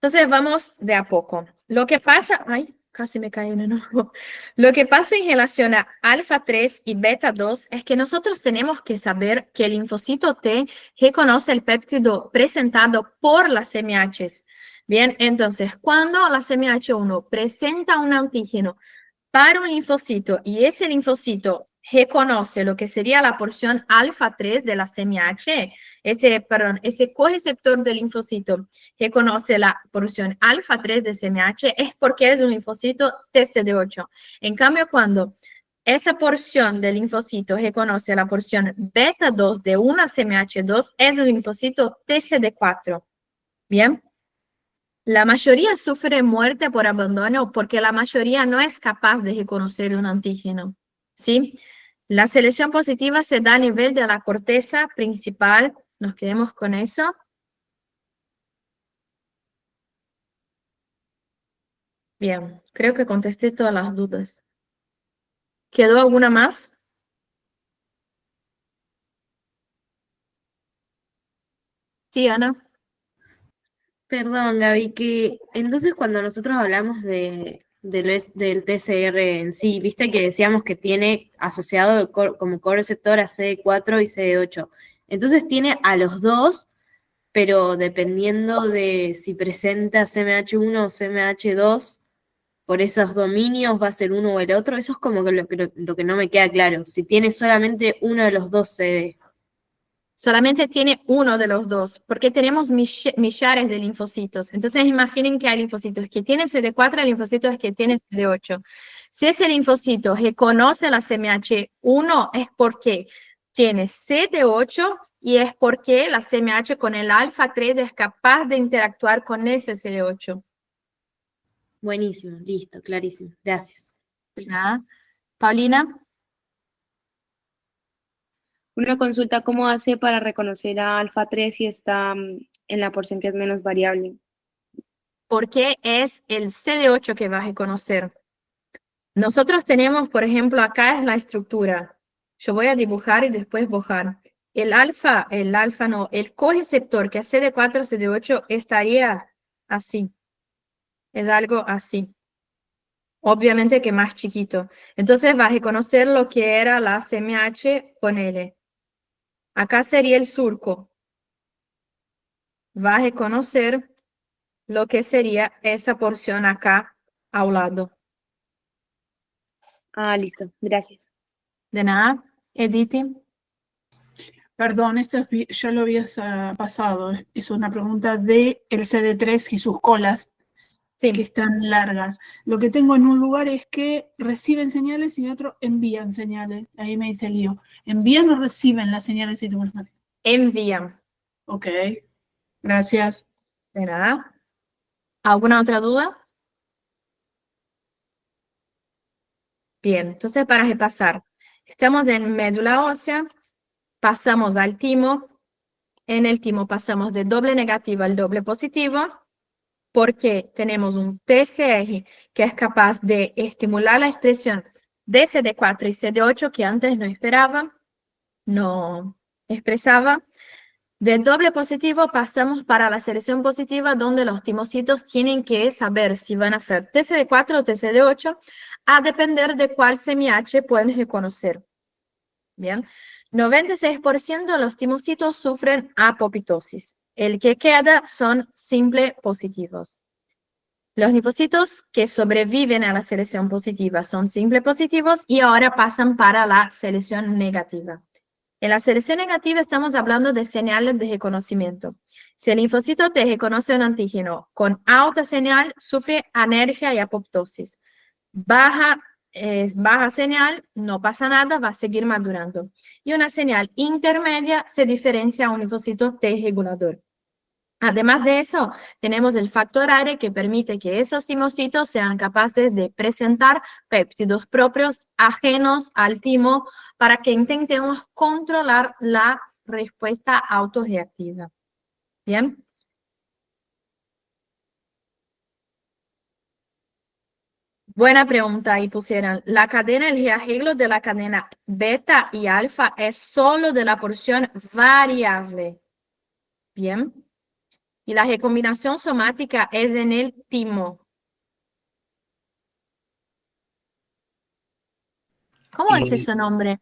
Speaker 1: Entonces vamos de a poco. Lo que pasa, ay, casi me cae un enojo. Lo que pasa en relación a alfa 3 y beta 2 es que nosotros tenemos que saber que el linfocito T reconoce el péptido presentado por las CMHs. Bien, entonces cuando la CMH1 presenta un antígeno para un linfocito y ese linfocito reconoce lo que sería la porción alfa 3 de la CMH, ese correceptor del linfocito reconoce la porción alfa 3 de CMH, es porque es un linfocito TCD8. En cambio, cuando esa porción del linfocito reconoce la porción beta 2 de una CMH2, es un linfocito TCD4. Bien. La mayoría sufre muerte por abandono porque la mayoría no es capaz de reconocer un antígeno, ¿sí? La selección positiva se da a nivel de la corteza principal. Nos quedemos con eso. Bien, creo que contesté todas las dudas. ¿Quedó alguna más? Sí, Ana.
Speaker 3: Perdón, Gaby, que entonces cuando nosotros hablamos del TCR en sí, viste que decíamos que tiene asociado como correceptor a CD4 y CD8. Entonces tiene a los dos, pero dependiendo de si presenta CMH1 o CMH2, por esos dominios va a ser uno o el otro. Eso es como que lo que no me queda claro. Si tiene solamente uno de los dos CD.
Speaker 1: Solamente tiene uno de los dos, porque tenemos millares de linfocitos. Entonces imaginen que hay linfocitos que tienen CD4 y linfocitos que tienen CD8. Si ese linfocito reconoce la CMH1 es porque tiene CD8 y es porque la CMH con el alfa 3 es capaz de interactuar con ese CD8.
Speaker 3: Buenísimo, listo, clarísimo. Gracias.
Speaker 1: ¿Ya? Paulina.
Speaker 6: Una consulta, ¿cómo hace para reconocer a alfa 3 si está en la porción que es menos variable?
Speaker 1: Porque es el CD8 que va a reconocer. Nosotros tenemos, por ejemplo, acá es la estructura. Yo voy a dibujar y después bojar. El correceptor que es CD4, CD8 estaría así. Es algo así. Obviamente que más chiquito. Entonces va a reconocer lo que era la CMH con L. Acá sería el surco. Va a reconocer lo que sería esa porción acá a un lado.
Speaker 6: Ah, listo, gracias.
Speaker 1: De nada, Edith.
Speaker 11: Perdón, ya lo habías pasado. Es una pregunta de el CD3 y sus colas,
Speaker 1: sí,
Speaker 11: que están largas. Lo que tengo en un lugar es que reciben señales y en otro envían señales. Ahí me dice el lío. ¿Envían o reciben las señales citoplásmicas?
Speaker 1: Envían.
Speaker 11: Ok, gracias.
Speaker 1: De nada. ¿Alguna otra duda? Bien, entonces para repasar, estamos en médula ósea, pasamos al timo, en el timo pasamos de doble negativo al doble positivo, porque tenemos un TCR que es capaz de estimular la expresión de CD4 y CD8 que antes no esperaba, no expresaba. Del doble positivo pasamos para la selección positiva, donde los timocitos tienen que saber si van a ser TCD4 o TCD8, a depender de cuál CMH pueden reconocer. Bien, 96% de los timocitos sufren apoptosis. El que queda son simple positivos. Los linfocitos que sobreviven a la selección positiva son simple positivos y ahora pasan para la selección negativa. En la selección negativa estamos hablando de señales de reconocimiento. Si el linfocito te reconoce un antígeno con alta señal, sufre anergia y apoptosis. Baja señal, no pasa nada, va a seguir madurando. Y una señal intermedia se diferencia a un linfocito T regulador. Además de eso, tenemos el factor ARE que permite que esos timocitos sean capaces de presentar péptidos propios ajenos al timo para que intentemos controlar la respuesta autorreactiva. ¿Bien? Buena pregunta, y pusieron, la cadena, el rearreglo de la cadena beta y alfa es solo de la porción variable. Bien. Y la recombinación somática es en el timo. ¿Cómo es ese nombre?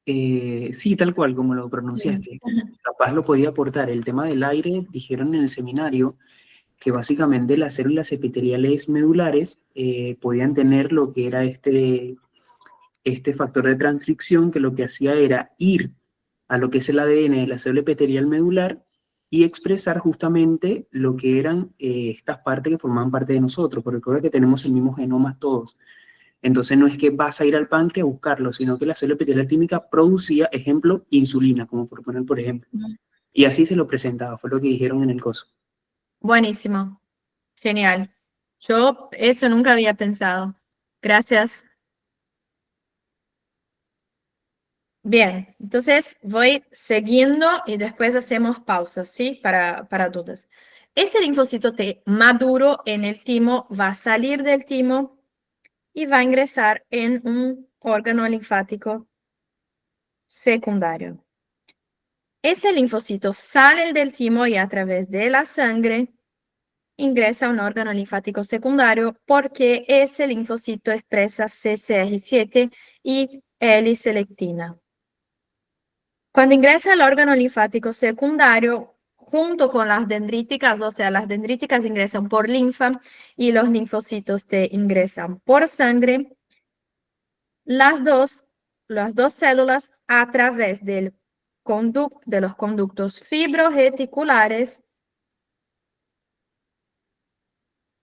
Speaker 12: Sí, tal cual, como lo pronunciaste. Capaz lo podía aportar. El tema del aire, dijeron en el seminario que básicamente las células epiteliales medulares podían tener lo que era este factor de transcripción que lo que hacía era ir a lo que es el ADN de la célula epitelial medular y expresar justamente lo que eran estas partes que formaban parte de nosotros, porque recuerda que tenemos el mismo genoma todos. Entonces no es que vas a ir al páncreas a buscarlo, sino que la célula epitelial tímica producía, ejemplo, insulina, como por poner por ejemplo. Y así se lo presentaba, fue lo que dijeron en el coso.
Speaker 1: Buenísimo, genial. Yo eso nunca había pensado. Gracias. Bien, entonces voy siguiendo y después hacemos pausas, ¿sí? Para dudas. Ese linfocito T maduro en el timo va a salir del timo y va a ingresar en un órgano linfático secundario. Ese linfocito sale del timo y a través de la sangre ingresa a un órgano linfático secundario porque ese linfocito expresa CCR7 y L-selectina. Cuando ingresa al órgano linfático secundario, junto con las dendríticas, o sea, las dendríticas ingresan por linfa y los linfocitos T ingresan por sangre, las dos células a través de los conductos fibroreticulares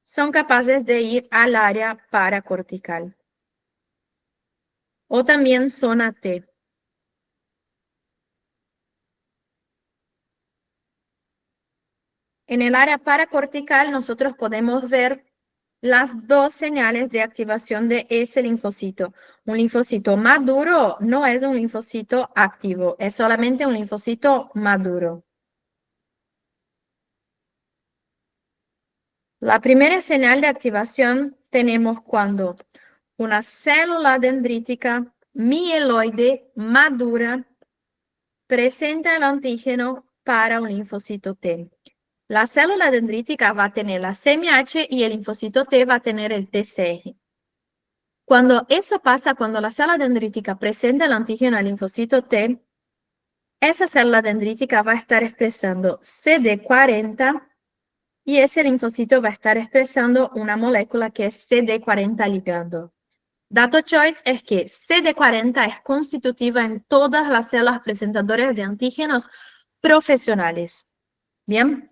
Speaker 1: son capaces de ir al área paracortical o también zona T. En el área paracortical nosotros podemos ver las dos señales de activación de ese linfocito. Un linfocito maduro no es un linfocito activo, es solamente un linfocito maduro. La primera señal de activación tenemos cuando una célula dendrítica mieloide madura presenta el antígeno para un linfocito T. La célula dendrítica va a tener la CMH y el linfocito T va a tener el TCR. Cuando eso pasa, cuando la célula dendrítica presenta el antígeno al linfocito T, esa célula dendrítica va a estar expresando CD40 y ese linfocito va a estar expresando una molécula que es CD40 ligando. Dato choice es que CD40 es constitutiva en todas las células presentadoras de antígenos profesionales. Bien.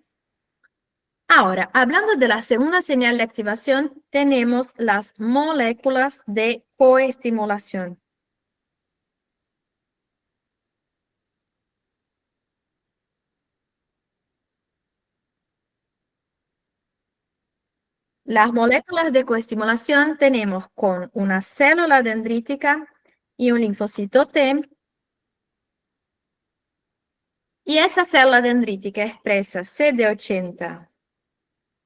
Speaker 1: Ahora, hablando de la segunda señal de activación, tenemos las moléculas de coestimulación. Las moléculas de coestimulación tenemos con una célula dendrítica y un linfocito T. Y esa célula dendrítica expresa CD80,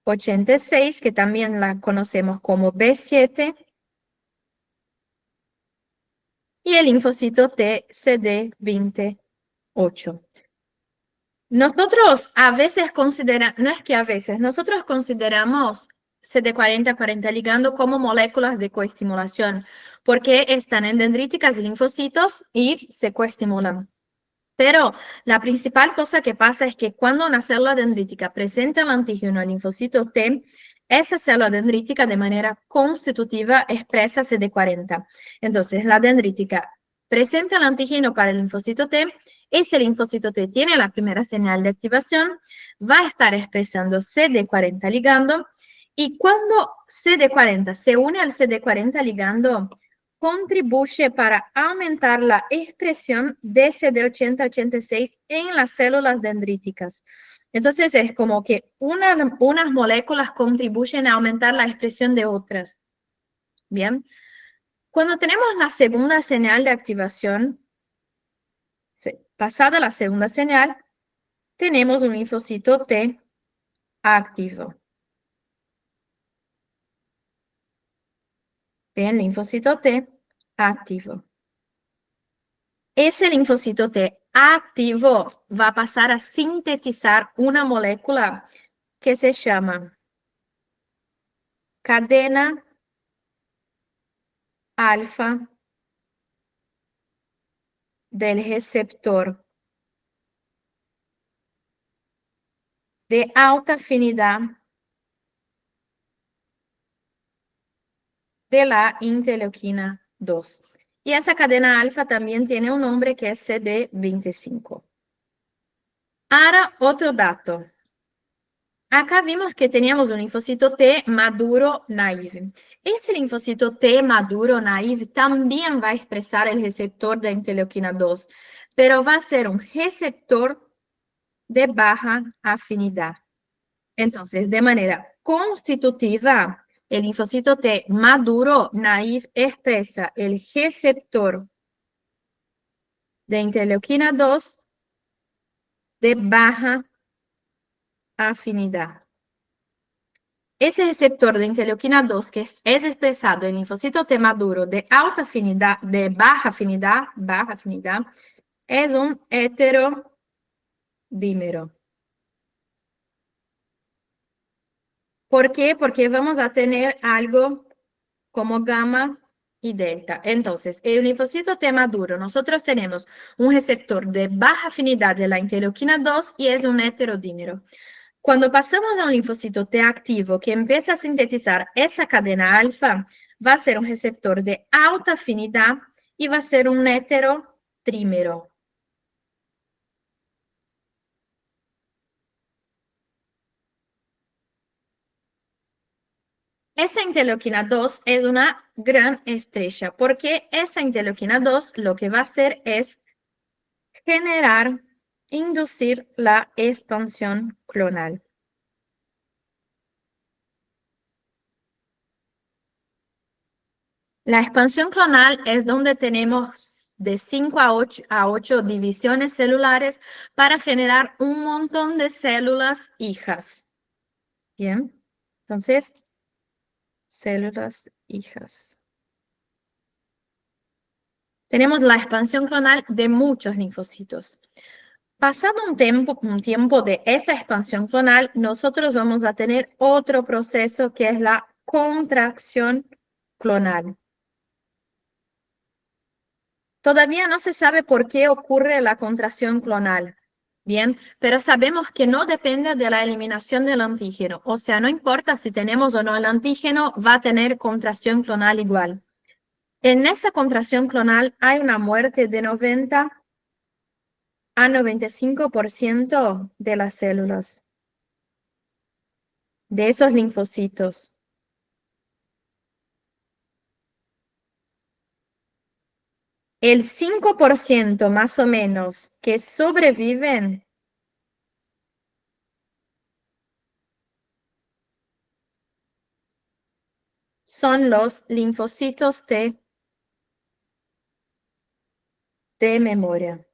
Speaker 1: 86, que también la conocemos como B7, y el linfocito T CD28. Nosotros a veces consideramos, no es que a veces, nosotros consideramos CD40, 40 ligando como moléculas de coestimulación, porque están en dendríticas y linfocitos y se coestimulan. Pero la principal cosa que pasa es que cuando una célula dendrítica presenta el antígeno al linfocito T, esa célula dendrítica de manera constitutiva expresa CD40. Entonces, la dendrítica presenta el antígeno para el linfocito T, ese linfocito T tiene la primera señal de activación, va a estar expresando CD40 ligando, y cuando CD40 se une al CD40 ligando, contribuye para aumentar la expresión de CD80-86 en las células dendríticas. Entonces es como que unas moléculas contribuyen a aumentar la expresión de otras. Bien. Cuando tenemos la segunda señal de activación, pasada la segunda señal, tenemos un linfocito T activo. Bien, linfocito T activo. Ese linfocito T activo va a pasar a sintetizar una molécula que se llama cadena alfa del receptor de alta afinidad de la interleuquina 2. Y esa cadena alfa también tiene un nombre que es CD25. Ahora, otro dato. Acá vimos que teníamos un linfocito T maduro naive. Este linfocito T maduro naive también va a expresar el receptor de interleuquina 2, pero va a ser un receptor de baja afinidad. Entonces, de manera constitutiva, el linfocito T maduro naive expresa el receptor de interleuquina 2 de baja afinidad. Ese receptor de interleuquina 2 que es expresado en linfocito T maduro de alta afinidad, de baja afinidad, es un heterodímero. ¿Por qué? Porque vamos a tener algo como gamma y delta. Entonces, en el linfocito T maduro, nosotros tenemos un receptor de baja afinidad de la interleuquina 2 y es un heterodímero. Cuando pasamos a un linfocito T activo que empieza a sintetizar esa cadena alfa, va a ser un receptor de alta afinidad y va a ser un heterotrímero. Esa interleuquina 2 es una gran estrella, porque esa interleuquina 2 lo que va a hacer es generar, inducir la expansión clonal. La expansión clonal es donde tenemos de 5 a 8 divisiones celulares para generar un montón de células hijas. Bien, entonces, células hijas. Tenemos la expansión clonal de muchos linfocitos. Pasado un tiempo de esa expansión clonal, nosotros vamos a tener otro proceso que es la contracción clonal. Todavía no se sabe por qué ocurre la contracción clonal, bien, pero sabemos que no depende de la eliminación del antígeno. O sea, no importa si tenemos o no el antígeno, va a tener contracción clonal igual. En esa contracción clonal hay una muerte de 90 a 95% de las células, de esos linfocitos. El 5% más o menos que sobreviven son los linfocitos T de memoria.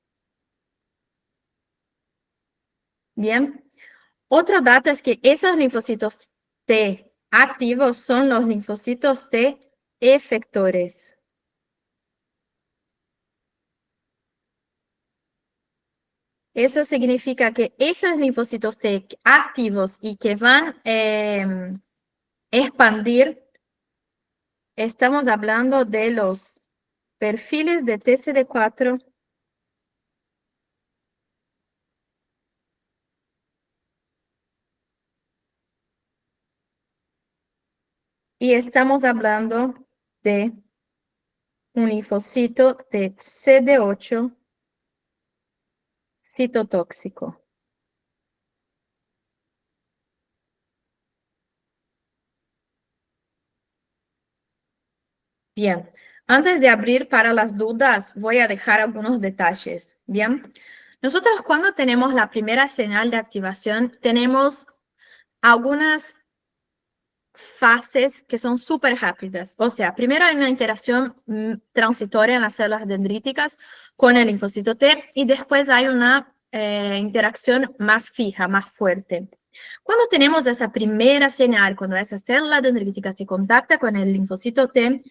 Speaker 1: Bien. Otro dato es que esos linfocitos T activos son los linfocitos T efectores. Eso significa que esos linfocitos T activos y que van a expandir, estamos hablando de los perfiles de TCD4 y estamos hablando de un linfocito de CD8 citotóxico. Bien, antes de abrir para las dudas, voy a dejar algunos detalles. Bien, nosotros cuando tenemos la primera señal de activación, tenemos algunas fases que son súper rápidas. O sea, primero hay una interacción transitoria en las células dendríticas con el linfocito T y después hay una interacción más fija, más fuerte. Cuando tenemos esa primera señal, cuando esa célula dendrítica se contacta con el linfocito T,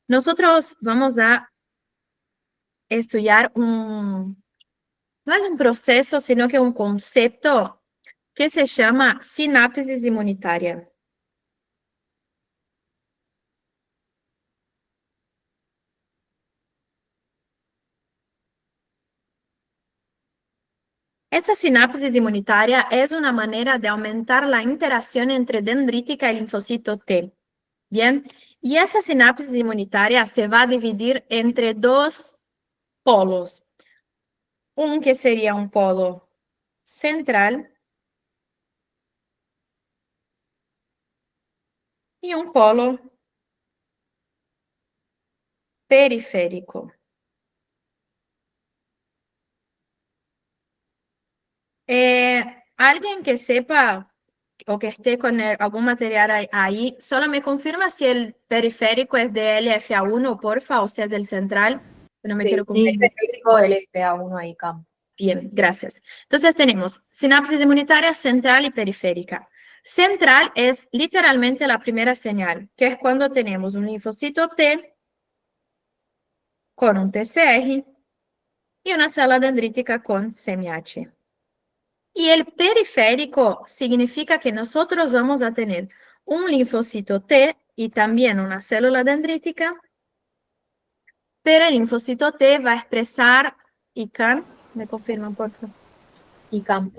Speaker 1: nosotros vamos a estudiar no es un proceso, sino que un concepto que se llama sinapsis inmunitaria. Esta sinapsis inmunitaria es una manera de aumentar la interacción entre dendrítica y linfocito T. Bien, Y esa sinapsis inmunitaria se va a dividir entre dos polos. Un que sería un polo central y un polo periférico. Alguien que sepa o que esté con algún material ahí, solo me confirma si el periférico es de LFA1, porfa, o sea, es del central. No me quiero confundir.
Speaker 7: Periférico LFA1 ahí, Cam.
Speaker 1: Bien, gracias. Entonces tenemos sinapsis inmunitaria central y periférica. Central es literalmente la primera señal, que es cuando tenemos un linfocito T con un TCR y una célula dendrítica con CMH. Y el periférico significa que nosotros vamos a tener un linfocito T y también una célula dendrítica, pero el linfocito T va a expresar ICANN. ¿Me confirman, por favor?
Speaker 7: ICAM.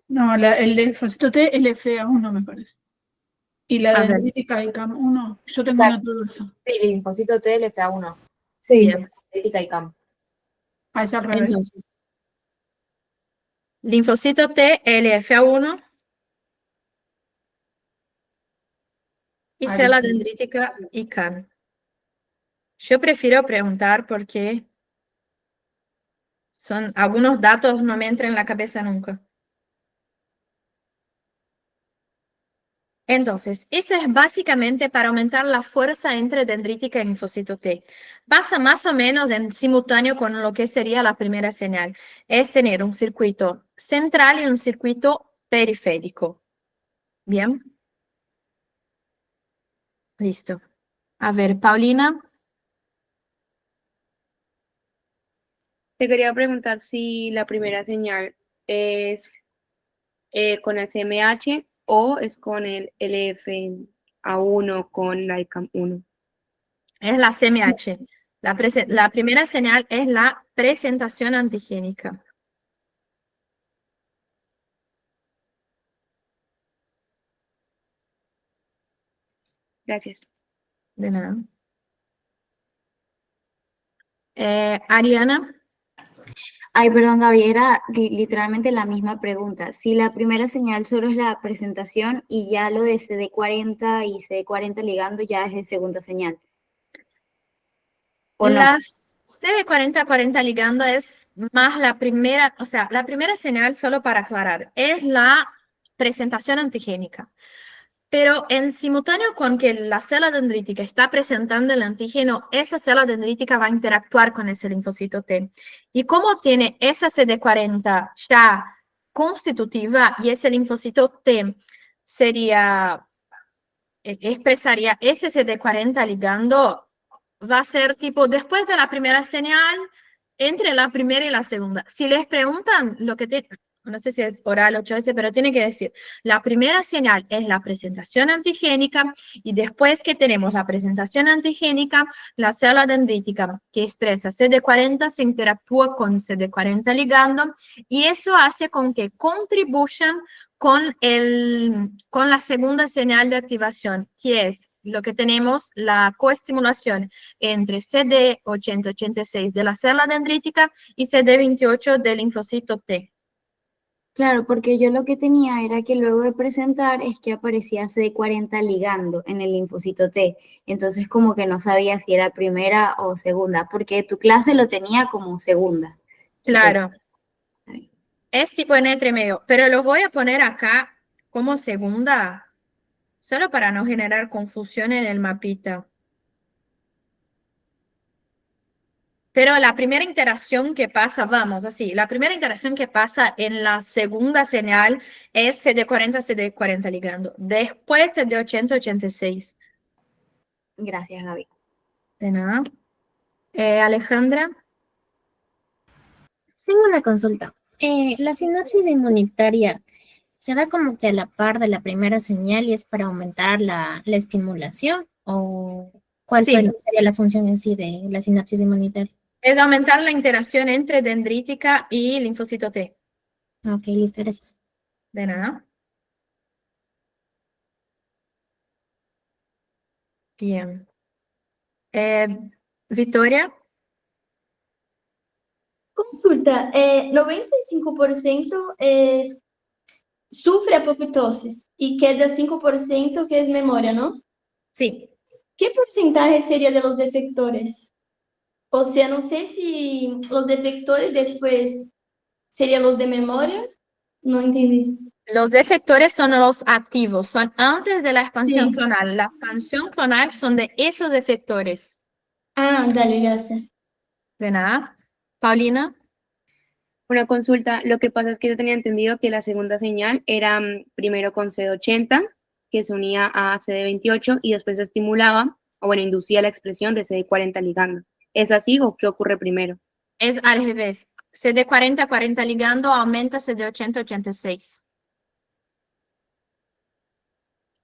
Speaker 11: No, el linfocito T, LFA1 me parece. Y la dendrítica ICAM1, yo tengo una duda.
Speaker 7: Sí, linfocito T, LFA1.
Speaker 1: Sí.
Speaker 7: Dendrítica ICAM.
Speaker 11: Ah, es al revés.
Speaker 1: Entonces, linfocito T, LFA1 y célula dendrítica ICANN. Yo prefiero preguntar porque algunos datos no me entran en la cabeza nunca. Entonces, eso es básicamente para aumentar la fuerza entre dendrítica y linfocito T. Pasa más o menos en simultáneo con lo que sería la primera señal. Es tener un circuito central y un circuito periférico. ¿Bien? Listo. A ver, Paulina.
Speaker 6: Te quería preguntar si la primera señal es con el CMH o es con el LFA1 con la ICAM1.
Speaker 1: Es la CMH. La primera señal es la presentación antigénica.
Speaker 6: Gracias.
Speaker 1: De nada. Ariana.
Speaker 13: Ay, perdón, Gaby, era literalmente la misma pregunta. Si la primera señal solo es la presentación y ya lo de CD40 y CD40 ligando ya es de segunda señal. ¿O no?
Speaker 1: Las CD40-40 ligando es más la primera, o sea, la primera señal, solo para aclarar, es la presentación antigénica. Pero en simultáneo con que la célula dendrítica está presentando el antígeno, esa célula dendrítica va a interactuar con ese linfocito T. Y como tiene esa CD40 ya constitutiva y ese linfocito T expresaría ese CD40 ligando, va a ser tipo, después de la primera señal, entre la primera y la segunda. Si les preguntan no sé si es oral o choice, pero tiene que decir, la primera señal es la presentación antigénica y después que tenemos la presentación antigénica, la célula dendrítica que expresa CD40 se interactúa con CD40 ligando y eso hace con que contribuyan con la segunda señal de activación, que es lo que tenemos, la coestimulación entre CD80-86 de la célula dendrítica y CD28 del linfocito T.
Speaker 13: Claro, porque yo lo que tenía era que luego de presentar es que aparecía CD40 ligando en el linfocito T. Entonces como que no sabía si era primera o segunda, porque tu clase lo tenía como segunda.
Speaker 1: Claro. Entonces, es tipo en entre medio, pero lo voy a poner acá como segunda, solo para no generar confusión en el mapita. Pero la primera interacción que pasa, vamos, así, la primera interacción que pasa en la segunda señal es CD40 ligando. Después CD80-86.
Speaker 13: Gracias, Gaby.
Speaker 1: De nada. Alejandra.
Speaker 10: Tengo una consulta. La sinapsis inmunitaria se da como que a la par de la primera señal y es para aumentar la estimulación, ¿o cuál sería la función en sí de la sinapsis inmunitaria?
Speaker 1: Es aumentar la interacción entre dendrítica y linfocito T.
Speaker 10: Ok, listo, gracias.
Speaker 1: De nada. Bien. Eh, Victoria,
Speaker 14: Consulta, 95% sufre apoptosis y queda 5% que es memoria, ¿no?
Speaker 1: sí.
Speaker 14: ¿Qué porcentaje sería de los efectores? O sea, no sé si los efectores después serían los de memoria. No entendí.
Speaker 1: Los efectores son los activos, son antes de la expansión
Speaker 14: Sí.
Speaker 1: clonal. La expansión clonal son de esos efectores.
Speaker 14: Ah, dale, gracias.
Speaker 1: De nada. Paulina,
Speaker 6: Una consulta, lo que pasa es que yo tenía entendido que la segunda señal era primero con CD80, que se unía a CD28 y después se estimulaba, o bueno, inducía la expresión de CD40 ligando. ¿Es así o qué ocurre primero?
Speaker 1: es al revés. CD40, 40 ligando, aumenta CD80, 86.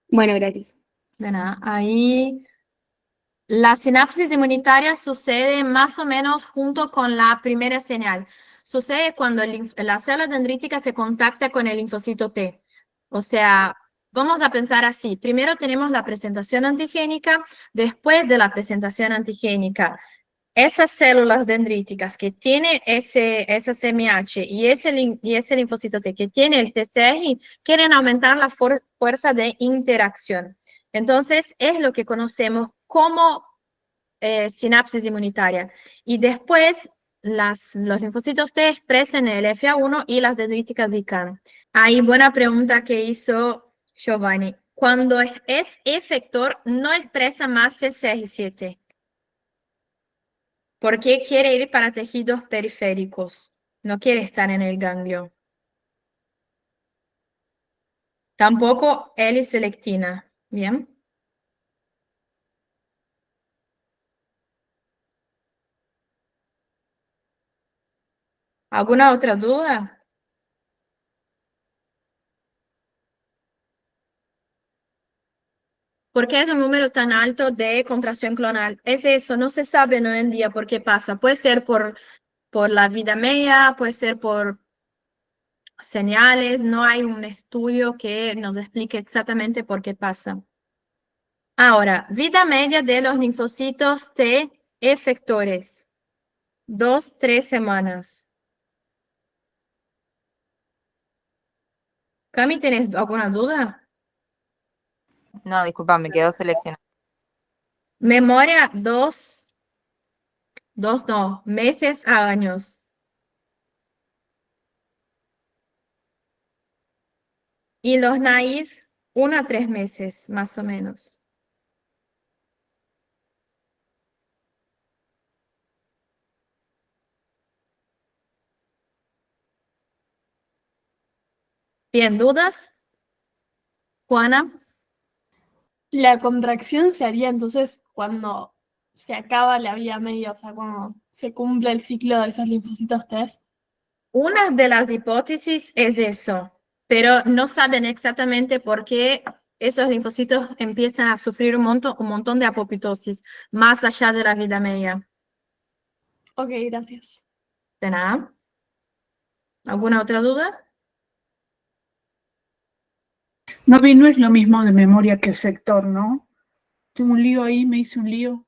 Speaker 6: Bueno, gracias.
Speaker 1: De nada. Ahí la sinapsis inmunitaria sucede más o menos junto con la primera señal. Sucede cuando la célula dendrítica se contacta con el linfocito T. O sea, vamos a pensar así. Primero tenemos la presentación antigénica, después de la presentación antigénica, esas células dendríticas que tienen esa CMH y ese linfocito T que tiene el TCR quieren aumentar la fuerza de interacción. Entonces, es lo que conocemos como sinapsis inmunitaria. Y después, los linfocitos T expresan el FA1 y las dendríticas DICAN. Ahí, buena pregunta que hizo Giovanni. Cuando es efector, no expresa más CCR7. Porque quiere ir para tejidos periféricos. No quiere estar en el ganglio. Tampoco L-selectina. Bien. ¿Alguna otra duda? ¿Por qué es un número tan alto de contracción clonal? Es eso, no se sabe hoy en día por qué pasa. Puede ser por la vida media, puede ser por señales, no hay un estudio que nos explique exactamente por qué pasa. Ahora, vida media de los linfocitos T efectores. 2, 3 semanas. Cami, ¿tienes alguna duda?
Speaker 15: No, disculpa, me quedo seleccionado.
Speaker 1: Memoria, 2 no, meses a años. Y los naive, 1 a 3 meses, más o menos. Bien, ¿dudas? Juana,
Speaker 16: La contracción se haría entonces cuando se acaba la vida media, o sea, cuando se cumple el ciclo de esos linfocitos T.
Speaker 1: una de las hipótesis es eso, pero no saben exactamente por qué esos linfocitos empiezan a sufrir un montón de apoptosis, más allá de la vida media.
Speaker 16: Ok, gracias.
Speaker 1: ¿De nada? ¿Alguna otra duda?
Speaker 11: No, no es lo mismo de memoria que efector, ¿no? Tengo un lío ahí, me hice un lío.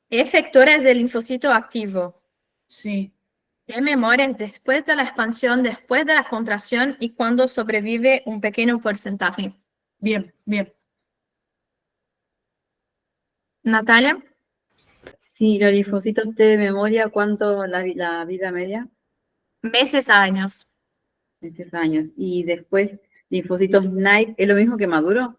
Speaker 1: Efector es el linfocito activo.
Speaker 11: Sí.
Speaker 1: De memoria es después de la expansión, después de la contracción y cuando sobrevive un pequeño porcentaje.
Speaker 11: Bien, bien.
Speaker 1: Natalia,
Speaker 17: Sí, los linfocitos T de memoria, ¿cuánto la vida media?
Speaker 1: meses a años.
Speaker 17: 10 años. Y después, linfocitos naive, ¿es lo mismo que maduro?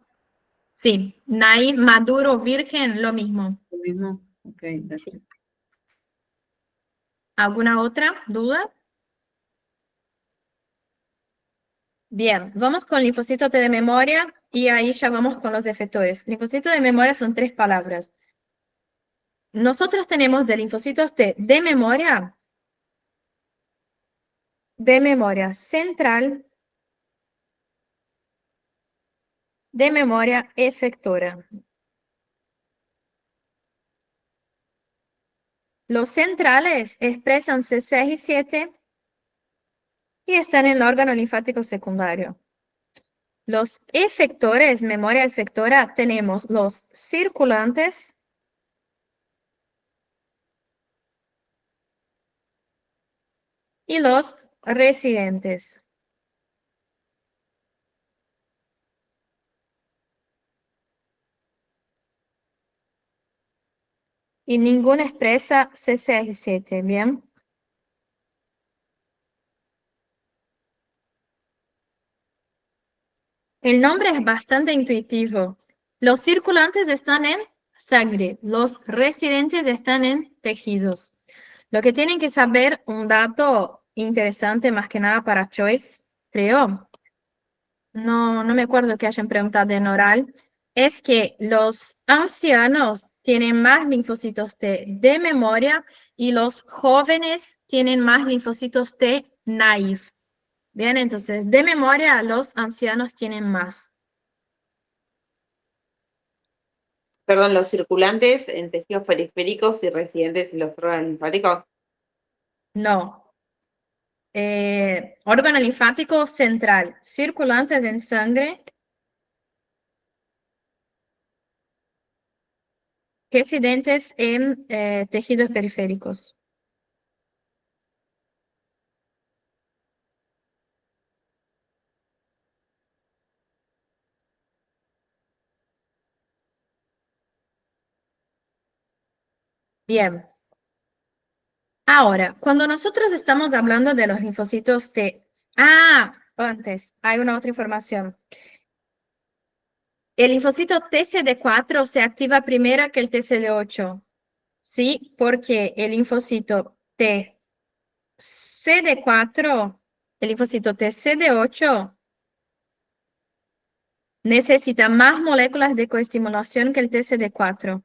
Speaker 1: Sí, naive, maduro, virgen, lo mismo.
Speaker 17: Lo mismo. Ok, gracias.
Speaker 1: ¿Alguna otra duda? Bien, vamos con linfocito T de memoria y ahí ya vamos con los efectores. Linfocito de memoria son 3 palabras. Nosotros tenemos de linfocitos T de memoria central, de memoria efectora. Los centrales expresan CCR7 y están en el órgano linfático secundario. Los efectores, memoria efectora, tenemos los circulantes y los residentes. Y ninguna expresa CCR7, ¿bien? El nombre es bastante intuitivo. Los circulantes están en sangre, los residentes están en tejidos. Lo que tienen que saber, un dato interesante más que nada para Choice, creo, no me acuerdo que hayan preguntado en oral, es que los ancianos tienen más linfocitos T de memoria y los jóvenes tienen más linfocitos T naive. Bien, entonces de memoria los ancianos tienen más.
Speaker 18: Perdón, los circulantes en tejidos periféricos y residentes en los órganos linfáticos.
Speaker 1: No. Órgano linfático central, circulantes en sangre, residentes en tejidos periféricos. Bien. Ahora, cuando nosotros estamos hablando de los linfocitos T, antes, hay una otra información. El linfocito TCD4 se activa primero que el TCD8. ¿Sí? Porque el linfocito TCD4, el linfocito TCD8 necesita más moléculas de coestimulación que el TCD4.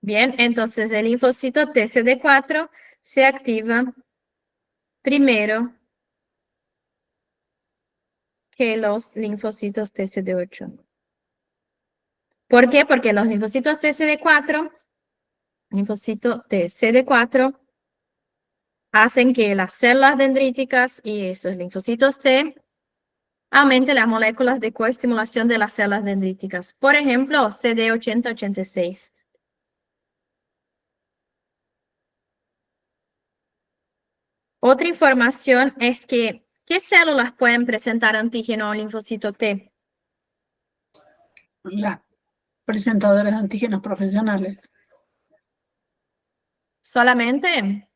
Speaker 1: Bien, entonces el linfocito TCD4 se activa primero que los linfocitos TCD8. ¿Por qué? Porque los linfocitos TCD4 hacen que las células dendríticas y esos linfocitos T aumenten las moléculas de coestimulación de las células dendríticas. Por ejemplo, CD8086. Otra información es que, ¿qué células pueden presentar antígeno a un linfocito T?
Speaker 11: Las presentadoras de antígenos profesionales.
Speaker 1: ¿Solamente?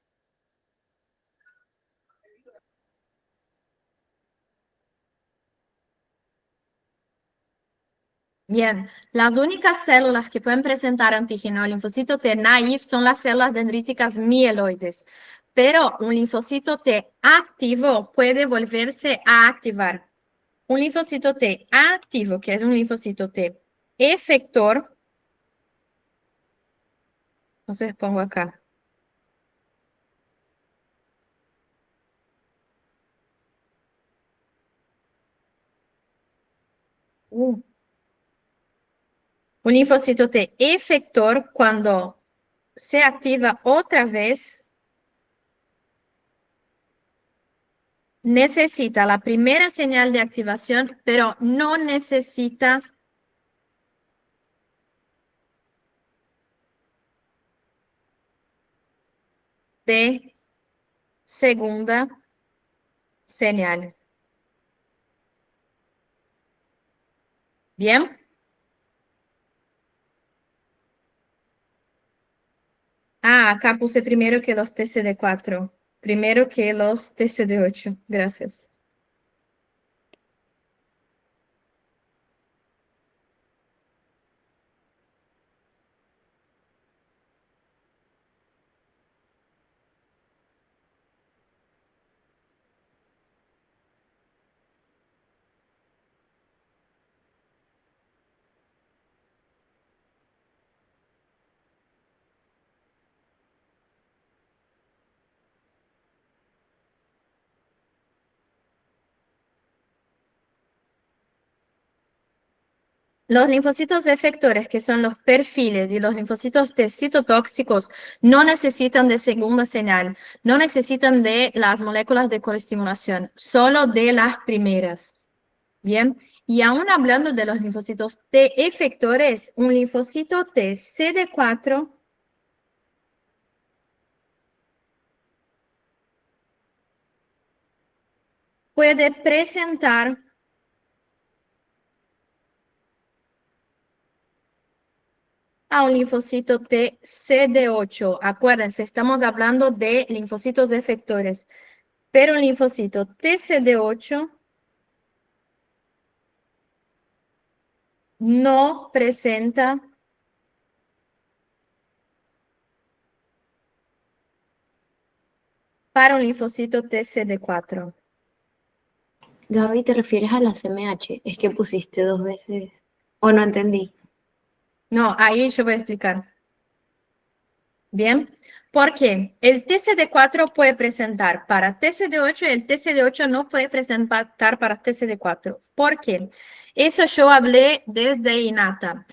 Speaker 1: Bien, las únicas células que pueden presentar antígeno al linfocito T naive son las células dendríticas mieloides, pero un linfocito T activo puede volverse a activar. Un linfocito T activo, que es un linfocito T efector, entonces pongo acá. Un linfocito T efector, cuando se activa otra vez, necesita la primera señal de activación, pero no necesita de segunda señal. ¿Bien? Acá puse primero que los TCD4. Primero que los TCD8. Gracias. Los linfocitos efectores, que son los perfiles, y los linfocitos T citotóxicos, no necesitan de segunda señal, no necesitan de las moléculas de coestimulación, solo de las primeras. Bien, y aún hablando de los linfocitos T efectores, un linfocito T CD4 puede presentar a un linfocito T CD8. Acuérdense, estamos hablando de linfocitos efectores, pero un linfocito T CD8 no presenta para un linfocito T CD4.
Speaker 13: Gaby, ¿te refieres a la CMH? Es que pusiste 2 veces. O no entendí.
Speaker 1: No, ahí yo voy a explicar. Bien, porque el TCD4 puede presentar para TCD8 y el TCD8 no puede presentar para TCD4. ¿Por qué? Eso yo hablé desde Inata.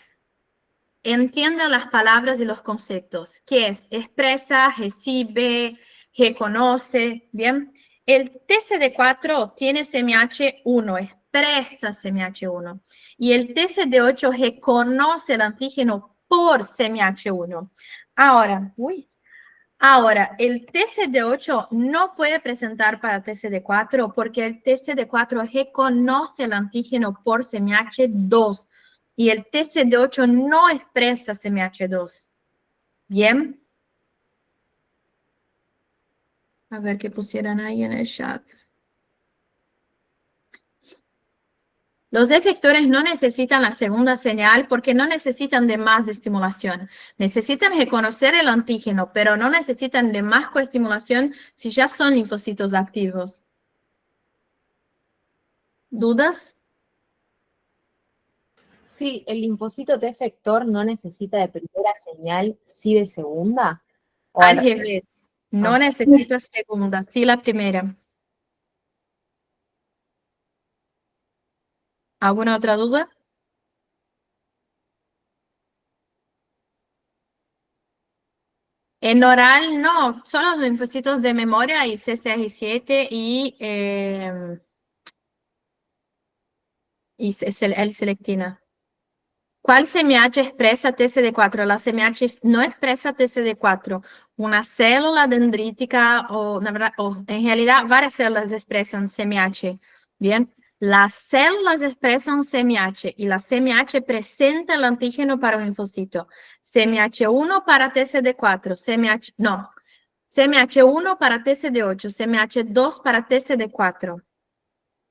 Speaker 1: Entienda las palabras y los conceptos. ¿Qué es? Expresa, recibe, reconoce. Bien, el TCD4 tiene CMH1, expresa CMH1. Y el TCD8 reconoce el antígeno por CMH1. Ahora, el TCD8 no puede presentar para TCD4 porque el TCD4 reconoce el antígeno por CMH2 y el TCD8 no expresa CMH2. ¿Bien? A ver qué pusieran ahí en el chat. Los efectores no necesitan la segunda señal porque no necesitan de más estimulación. Necesitan reconocer el antígeno, pero no necesitan de más coestimulación si ya son linfocitos activos. ¿Dudas?
Speaker 7: Sí, el linfocito T efector no necesita de primera señal, sí de segunda. ¿O
Speaker 1: Al revés. No
Speaker 7: Ah.
Speaker 1: necesita segunda, sí la primera. ¿Alguna otra duda? En oral, no. Son los linfocitos de memoria y CCR7 y L-selectina. ¿Cuál CMH expresa TCD4? La CMH no expresa TCD4. Una célula dendrítica o en realidad varias células expresan CMH. Bien, las células expresan CMH y la CMH presenta el antígeno para un linfocito. CMH1 para TCD4, CMH1 para TCD8, CMH2 para TCD4.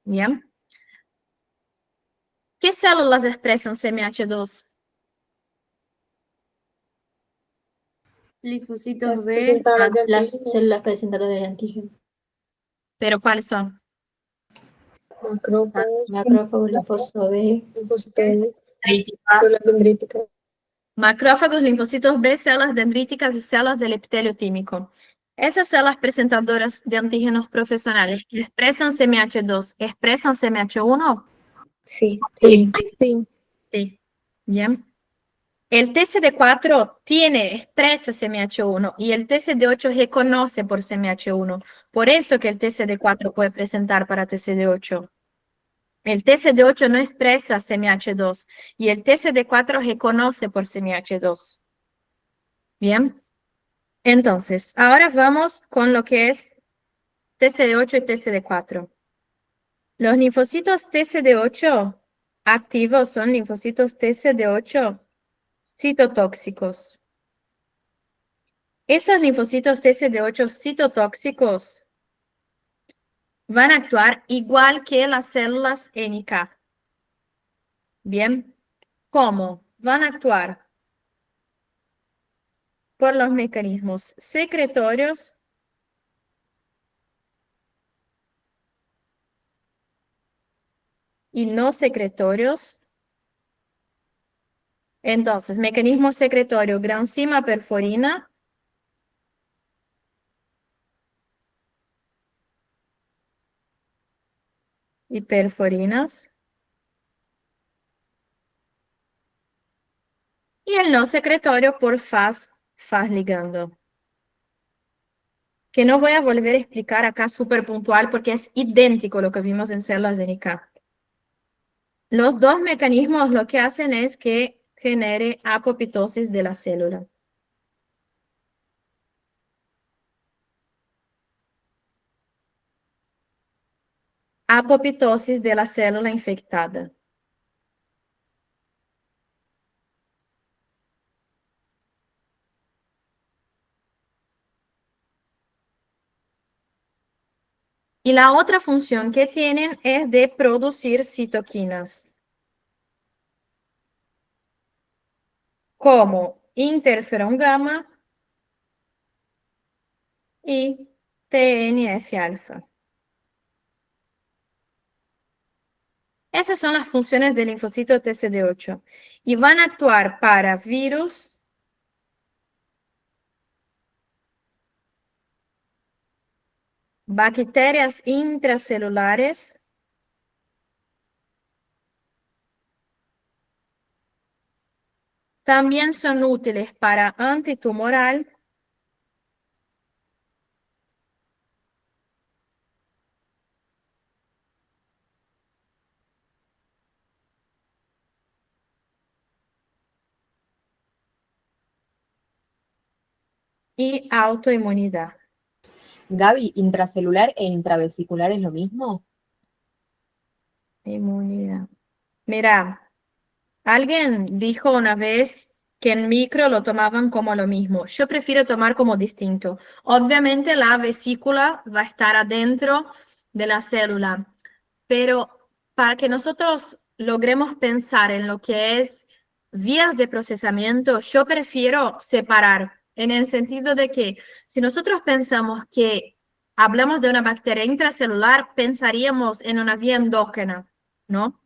Speaker 1: Bien. ¿Qué células expresan CMH2?
Speaker 3: Linfocitos B.
Speaker 14: Las células presentadoras de antígeno.
Speaker 1: ¿Pero cuáles son?
Speaker 14: Macrófagos, linfócitos B, células dendríticas.
Speaker 1: Macrófagos, linfocitos B, células dendríticas y células del epitelio tímico. Esas células presentadoras de antígenos profesionales expresan CMH2, ¿expresan CMH1?
Speaker 14: Sí.
Speaker 1: Sí. Bien. El TCD4 expresa CMH1 y el TCD8 reconoce por CMH1. Por eso que el TCD4 puede presentar para TCD8. El TCD8 no expresa CMH2 y el TCD4 reconoce por CMH2. Bien. Entonces, ahora vamos con lo que es TCD8 y TCD4. Los linfocitos TCD8 activos son linfocitos TCD8 citotóxicos. Esos linfocitos TCD8 citotóxicos van a actuar igual que las células NK. Bien, ¿cómo? Van a actuar por los mecanismos secretorios y no secretorios. Entonces, mecanismo secretorio, granzima perforina. Y perforinas. Y el no secretorio por faz ligando. Que no voy a volver a explicar acá súper puntual porque es idéntico lo que vimos en células de NK. Los dos mecanismos lo que hacen es que genere apoptosis de la célula. Apoptosis de la célula infectada. Y la otra función que tienen es de producir citoquinas. Como interferón gamma y TNF-alfa. Esas son las funciones del linfocito TCD8 y van a actuar para virus, bacterias intracelulares, también son útiles para antitumoral y autoinmunidad.
Speaker 7: Gaby, ¿intracelular e intravesicular es lo mismo?
Speaker 1: Inmunidad. Mira, alguien dijo una vez que en micro lo tomaban como lo mismo. Yo prefiero tomar como distinto. Obviamente la vesícula va a estar adentro de la célula, pero para que nosotros logremos pensar en lo que es vías de procesamiento, yo prefiero separar, en el sentido de que si nosotros pensamos que hablamos de una bacteria intracelular, pensaríamos en una vía endógena, ¿no?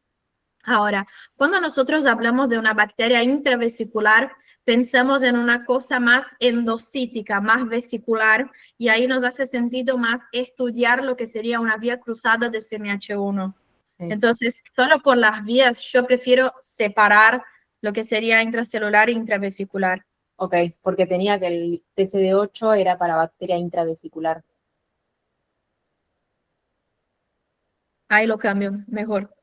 Speaker 1: Ahora, cuando nosotros hablamos de una bacteria intravesicular, pensamos en una cosa más endocítica, más vesicular, y ahí nos hace sentido más estudiar lo que sería una vía cruzada de CMH1.
Speaker 7: Sí.
Speaker 1: Entonces, solo por las vías, yo prefiero separar lo que sería intracelular e intravesicular.
Speaker 7: Ok, porque tenía que el TCD8 era para bacteria intravesicular.
Speaker 1: Ahí lo cambio, mejor.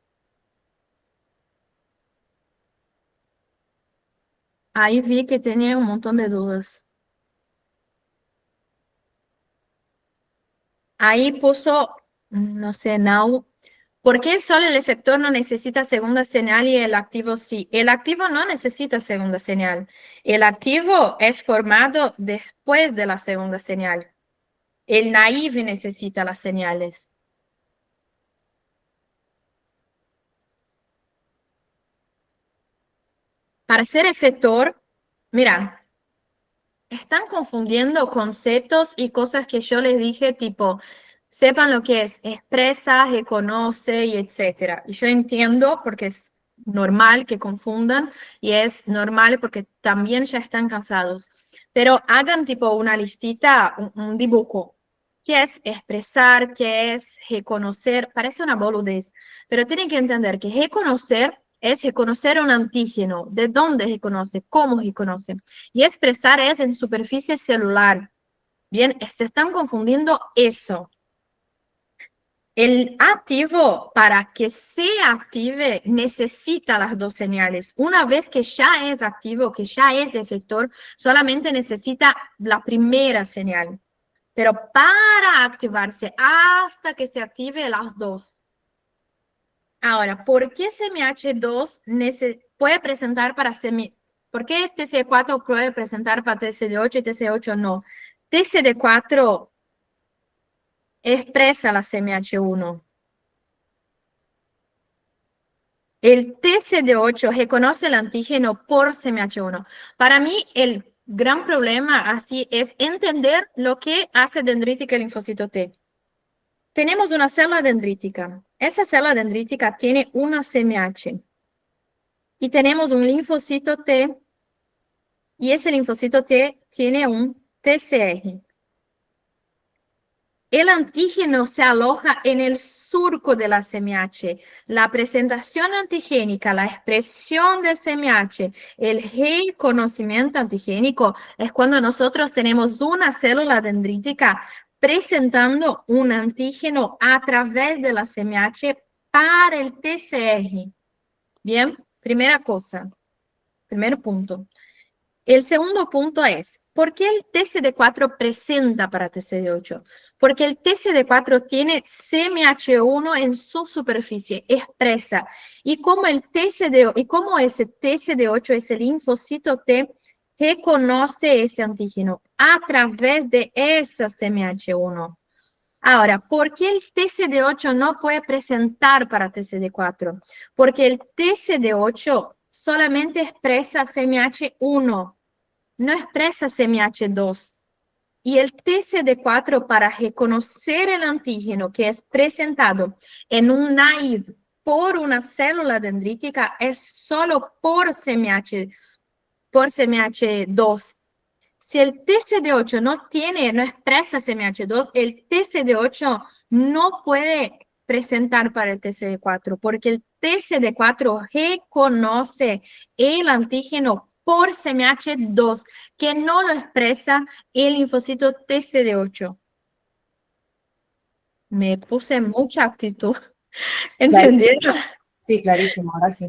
Speaker 1: Ahí vi que tenía un montón de dudas. Ahí puso, no sé, now. ¿Por qué solo el efector no necesita segunda señal y el activo sí? El activo no necesita segunda señal. El activo es formado después de la segunda señal. El naive necesita las señales. Para ser efector, mira, están confundiendo conceptos y cosas que yo les dije, tipo, sepan lo que es expresa, reconoce y etcétera. Y yo entiendo porque es normal que confundan y es normal porque también ya están cansados. Pero hagan tipo una listita, un dibujo. ¿Qué es expresar? ¿Qué es reconocer? Parece una boludez, pero tienen que entender que reconocer es reconocer un antígeno. ¿De dónde reconoce? ¿Cómo reconoce? Y expresar es en superficie celular. Bien, se están confundiendo eso. El activo, para que se active, necesita las dos señales. Una vez que ya es activo, que ya es efector, solamente necesita la primera señal. Pero para activarse, hasta que se active las dos. Ahora, ¿por qué CMH2 puede presentar para ¿Por qué TCD4 puede presentar para TCD8 y TCD8 no? TCD4 expresa la CMH1. El TCD8 reconoce el antígeno por CMH1. Para mí, el gran problema así es entender lo que hace dendrítica el linfocito T. Tenemos una célula dendrítica. Esa célula dendrítica tiene una CMH. Y tenemos un linfocito T. Y ese linfocito T tiene un TCR. el antígeno se aloja en el surco de la CMH. La presentación antigénica, la expresión de CMH, el reconocimiento antigénico es cuando nosotros tenemos una célula dendrítica presentando un antígeno a través de la CMH para el TCR. Bien, primera cosa, primer punto. El segundo punto es, ¿por qué el TCD4 presenta para TCD8? Porque el TCD4 tiene CMH1 en su superficie, expresa. Y como ese TCD8 es el linfocito T, reconoce ese antígeno a través de esa CMH1. Ahora, ¿por qué el TCD8 no puede presentar para TCD4? Porque el TCD8 solamente expresa CMH1, no expresa CMH2. Y el TCD4, para reconocer el antígeno que es presentado en un naive por una célula dendrítica, es solo por CMH2. Si el TCD8 no expresa CMH2, el TCD8 no puede presentar para el TCD4, porque el TCD4 reconoce el antígeno por CMH2, que no lo expresa el linfocito TCD8. Me puse mucha actitud. ¿Entendieron?
Speaker 7: Sí, clarísimo, ahora sí.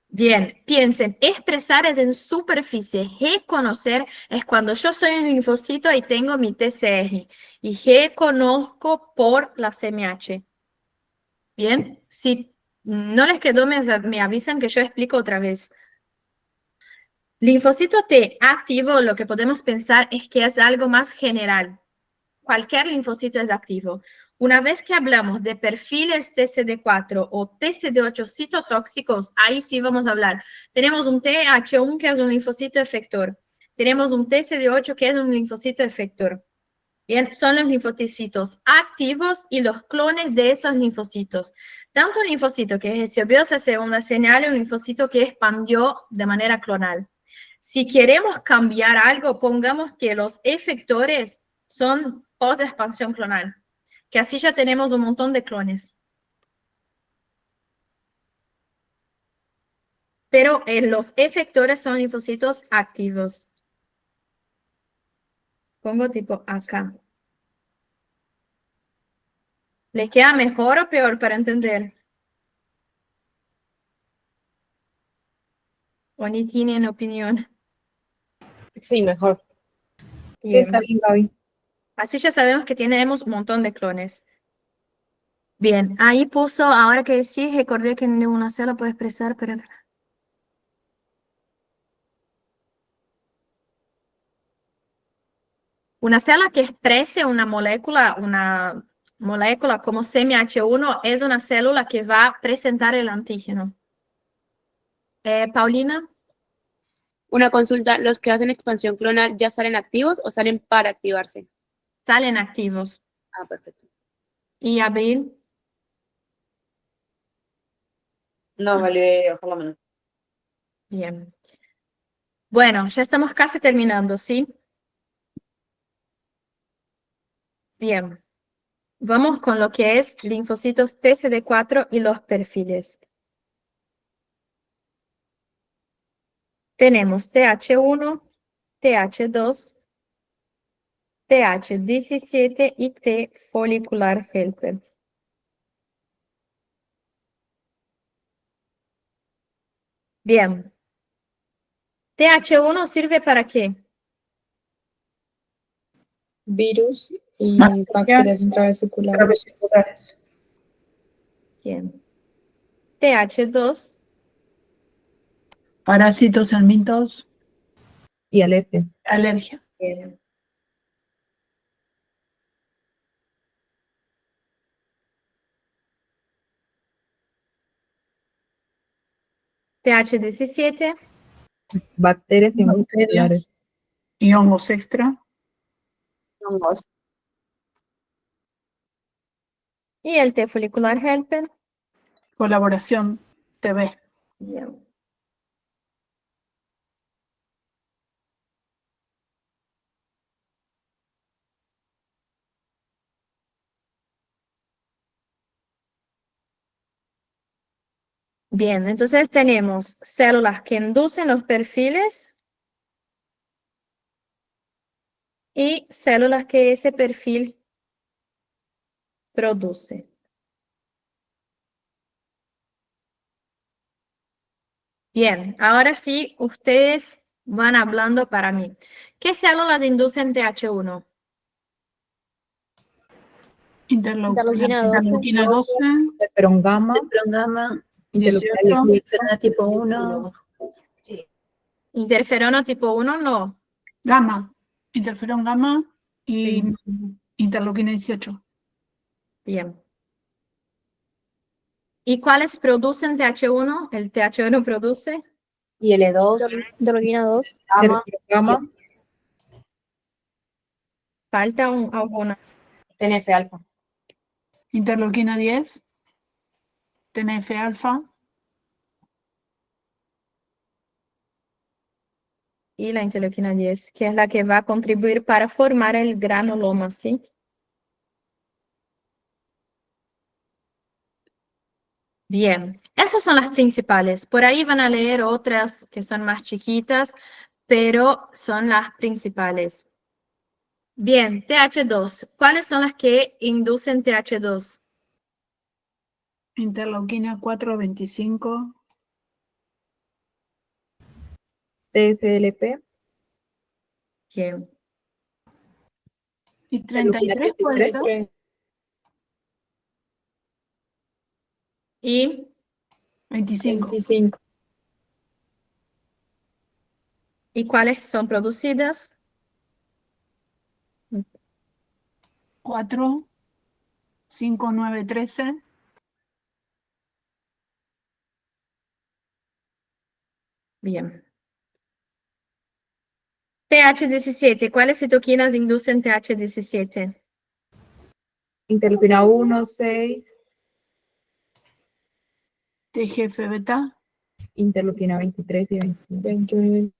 Speaker 1: Bien, piensen, expresar es en superficie, reconocer es cuando yo soy un linfocito y tengo mi TCR y reconozco por la CMH. Bien, si no les quedó, me avisan que yo explico otra vez. Linfocito T activo, lo que podemos pensar es que es algo más general. Cualquier linfocito es activo. Una vez que hablamos de perfiles TCD4 o TCD8 citotóxicos, ahí sí vamos a hablar. Tenemos un TH1 que es un linfocito efector. Tenemos un TCD8 que es un linfocito efector. Bien, son los linfocitos activos y los clones de esos linfocitos. Tanto un linfocito que recibió esa segunda señal y un linfocito que expandió de manera clonal. Si queremos cambiar algo, pongamos que los efectores son post-expansión clonal, que así ya tenemos un montón de clones. Pero los efectores son linfocitos activos. Pongo tipo acá. ¿Les queda mejor o peor para entender? ¿O ni tienen opinión?
Speaker 7: Sí, mejor.
Speaker 4: Sí,
Speaker 1: Bien.
Speaker 4: está bien, Gaby.
Speaker 1: Así ya sabemos que tenemos un montón de clones. Bien, ahí puso, ahora que sí, recordé que ninguna célula puede expresar, pero... Una célula que exprese una molécula como CMH1 es una célula que va a presentar el antígeno. Paulina,
Speaker 6: Una consulta, ¿los que hacen expansión clonal ya salen activos o salen para activarse?
Speaker 1: salen activos.
Speaker 6: Ah, perfecto.
Speaker 1: ¿Y Abril?
Speaker 18: No, vale bajar la mano.
Speaker 1: Bien. Bueno, ya estamos casi terminando, ¿sí? Bien. Vamos con lo que es linfocitos TCD4 y los perfiles. Tenemos TH1, TH2, TH17 y T folicular helper. Bien. TH1 sirve para qué?
Speaker 16: Virus y
Speaker 11: Bacterias
Speaker 16: bacterias intravesiculares.
Speaker 11: intravesiculares.
Speaker 1: Bien. TH2,
Speaker 11: Parásitos, helmintos,
Speaker 4: Y alertes.
Speaker 11: alergia.
Speaker 1: bien. TH17,
Speaker 4: Bacterias y hongos
Speaker 11: Bacterias
Speaker 4: celulares.
Speaker 11: y hongos extra.
Speaker 1: y el T folicular helper.
Speaker 11: Colaboración TV.
Speaker 1: Bien. Bien, entonces tenemos células que inducen los perfiles y células que ese perfil produce. Bien, ahora sí, ustedes van hablando para mí. ¿Qué células inducen TH1?
Speaker 11: Interleuquina 12,
Speaker 4: Interferón gamma,
Speaker 9: Interferón gamma,
Speaker 11: 18,
Speaker 9: interferona tipo 1.
Speaker 1: Interferona tipo 1, no.
Speaker 11: gamma, interferón gamma y
Speaker 1: Sí.
Speaker 11: interleuquina 18.
Speaker 1: Bien. ¿Y cuáles producen TH1? El TH1 produce
Speaker 7: Y L2,
Speaker 10: Interleuquina 2.
Speaker 7: gamma,
Speaker 4: gamma,
Speaker 1: falta algunas.
Speaker 7: TNF alfa.
Speaker 11: Interleuquina 10, TNF alfa,
Speaker 1: Y la interleuquina 10, que es la que va a contribuir para formar el granuloma, ¿sí? Bien, esas son las principales. Por ahí van a leer otras que son más chiquitas, pero son las principales. Bien, TH2. ¿Cuáles son las que inducen TH2?
Speaker 11: interleuquina 4, 25,
Speaker 4: TSLP,
Speaker 1: Bien.
Speaker 11: y 33 puede ser.
Speaker 1: Y
Speaker 11: 25.
Speaker 10: 25.
Speaker 1: ¿Y cuáles son producidas?
Speaker 11: 4, 5, 9, 13,
Speaker 1: Bien. TH17. ¿Cuáles citoquinas inducen TH17?
Speaker 4: interleuquina 1, 6,
Speaker 11: TGF beta,
Speaker 4: interleuquina 23 y 21.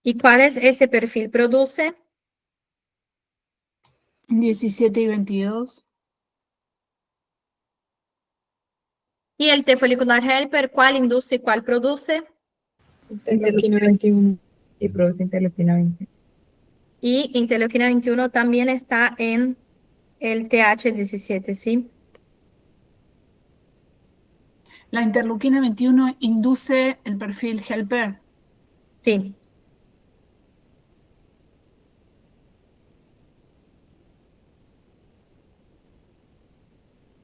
Speaker 1: ¿Y cuáles ese perfil produce?
Speaker 11: 17 y 22,
Speaker 1: ¿Y el T folicular helper, cuál induce y cuál produce?
Speaker 4: Interleuquina 21 y produce interleuquina 20.
Speaker 1: Y interleuquina 21 también está en el TH17, ¿sí?
Speaker 11: la interleuquina 21 induce el perfil helper.
Speaker 1: Sí.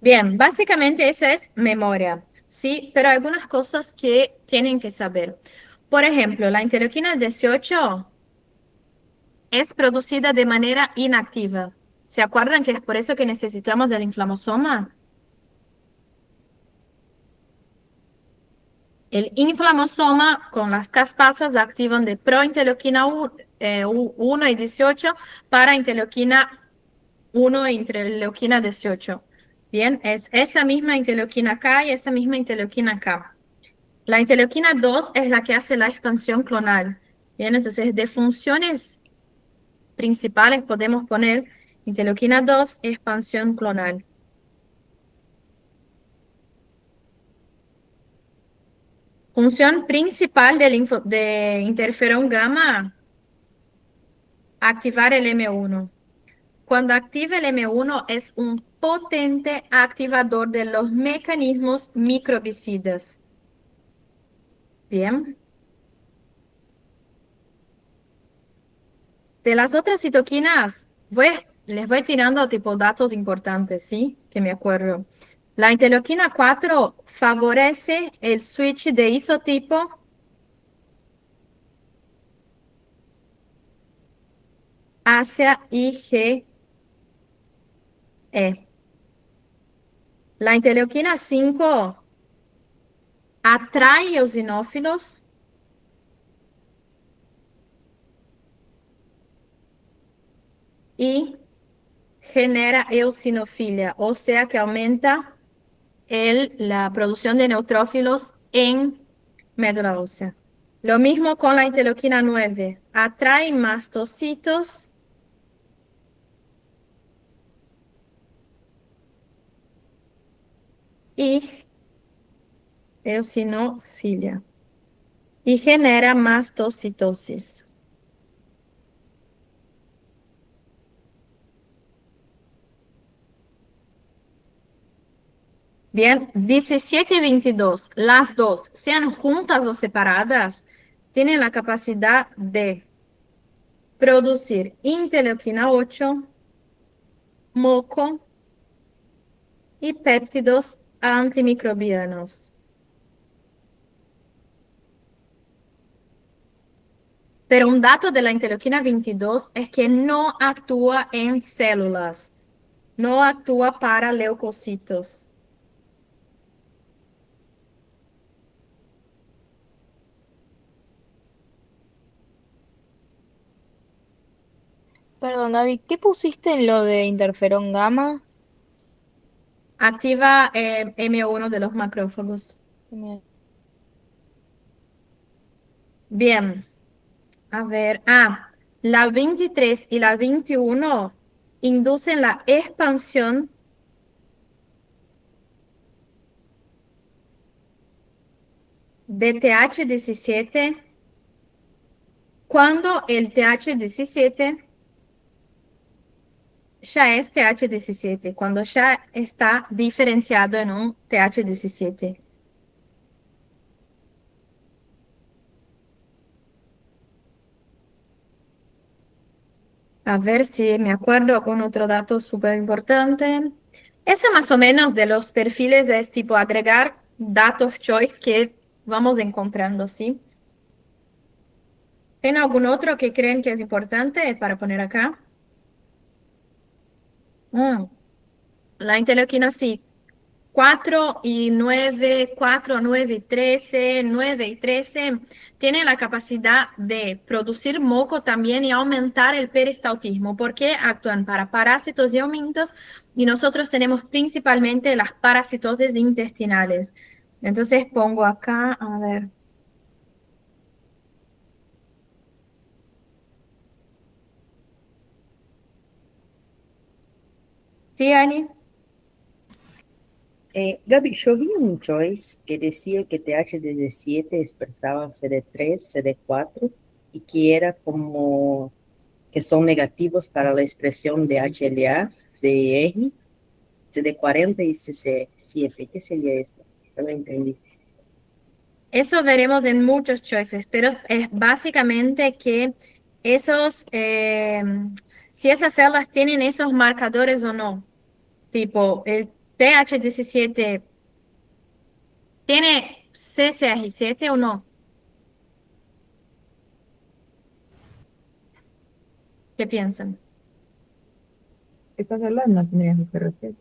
Speaker 1: Bien, básicamente eso es memoria, ¿sí? Pero hay algunas cosas que tienen que saber. Por ejemplo, la interleuquina 18 es producida de manera inactiva. ¿Se acuerdan que es por eso que necesitamos el inflamosoma? El inflamosoma con las caspasas activan de prointerleuquina 1 y 18 para interleuquina 1 e interleuquina 18. Bien, es esa misma interleuquina K y esa misma interleuquina K. La interleuquina 2 es la que hace la expansión clonal. Bien, entonces de funciones principales podemos poner interleuquina 2, expansión clonal. Función principal de interferón gamma, activar el M1. Cuando activa el M1 es un potente activador de los mecanismos microbicidas. Bien. De las otras citoquinas, les voy tirando tipo datos importantes, ¿sí? Que me acuerdo. La interleuquina 4 favorece el switch de isotipo hacia IgE. La interleuquina 5 atrae eosinófilos y genera eosinofilia, o sea que aumenta la producción de neutrófilos en médula ósea. Lo mismo con la interleuquina 9, atrae mastocitos y eosinofilia. Y genera mastocitosis. Bien, 17 y 22, las dos, sean juntas o separadas, tienen la capacidad de producir interleuquina 8, moco y péptidos antimicrobianos. Pero un dato de la interleuquina 22 es que no actúa en células, no actúa para leucocitos.
Speaker 19: Perdón, Gaby, ¿qué pusiste en lo de interferón gamma?
Speaker 1: Activa M1 de los macrófagos. Bien, a ver, la 23 y la 21 inducen la expansión de TH17 cuando el TH17 ya es TH17, cuando ya está diferenciado en un TH17. A ver si me acuerdo con otro dato súper importante. Eso más o menos de los perfiles es tipo agregar datos choice que vamos encontrando, ¿sí? ¿Tiene algún otro que creen que es importante para poner acá? La interleuquina sí. 4 y 9, 4, 9 y 13, 9 y 13 tienen la capacidad de producir moco también y aumentar el peristaltismo, porque actúan para parásitos y aumentos, y nosotros tenemos principalmente las parasitosis intestinales. Entonces pongo acá, a ver. ¿Sí, Ani?
Speaker 20: Gaby, yo vi un choice que decía que TH17 expresaba CD3, CD4 y que era como que son negativos para la expresión de HLA, de EGI, CD40 y CC7. ¿Qué sería esto? No lo entendí.
Speaker 1: Eso veremos en muchos choices, pero es básicamente que esos, si esas células tienen esos marcadores o no. Tipo, el TH17 tiene CCR7 o no. ¿Qué piensan?
Speaker 4: Estas células no tendrían CCR7.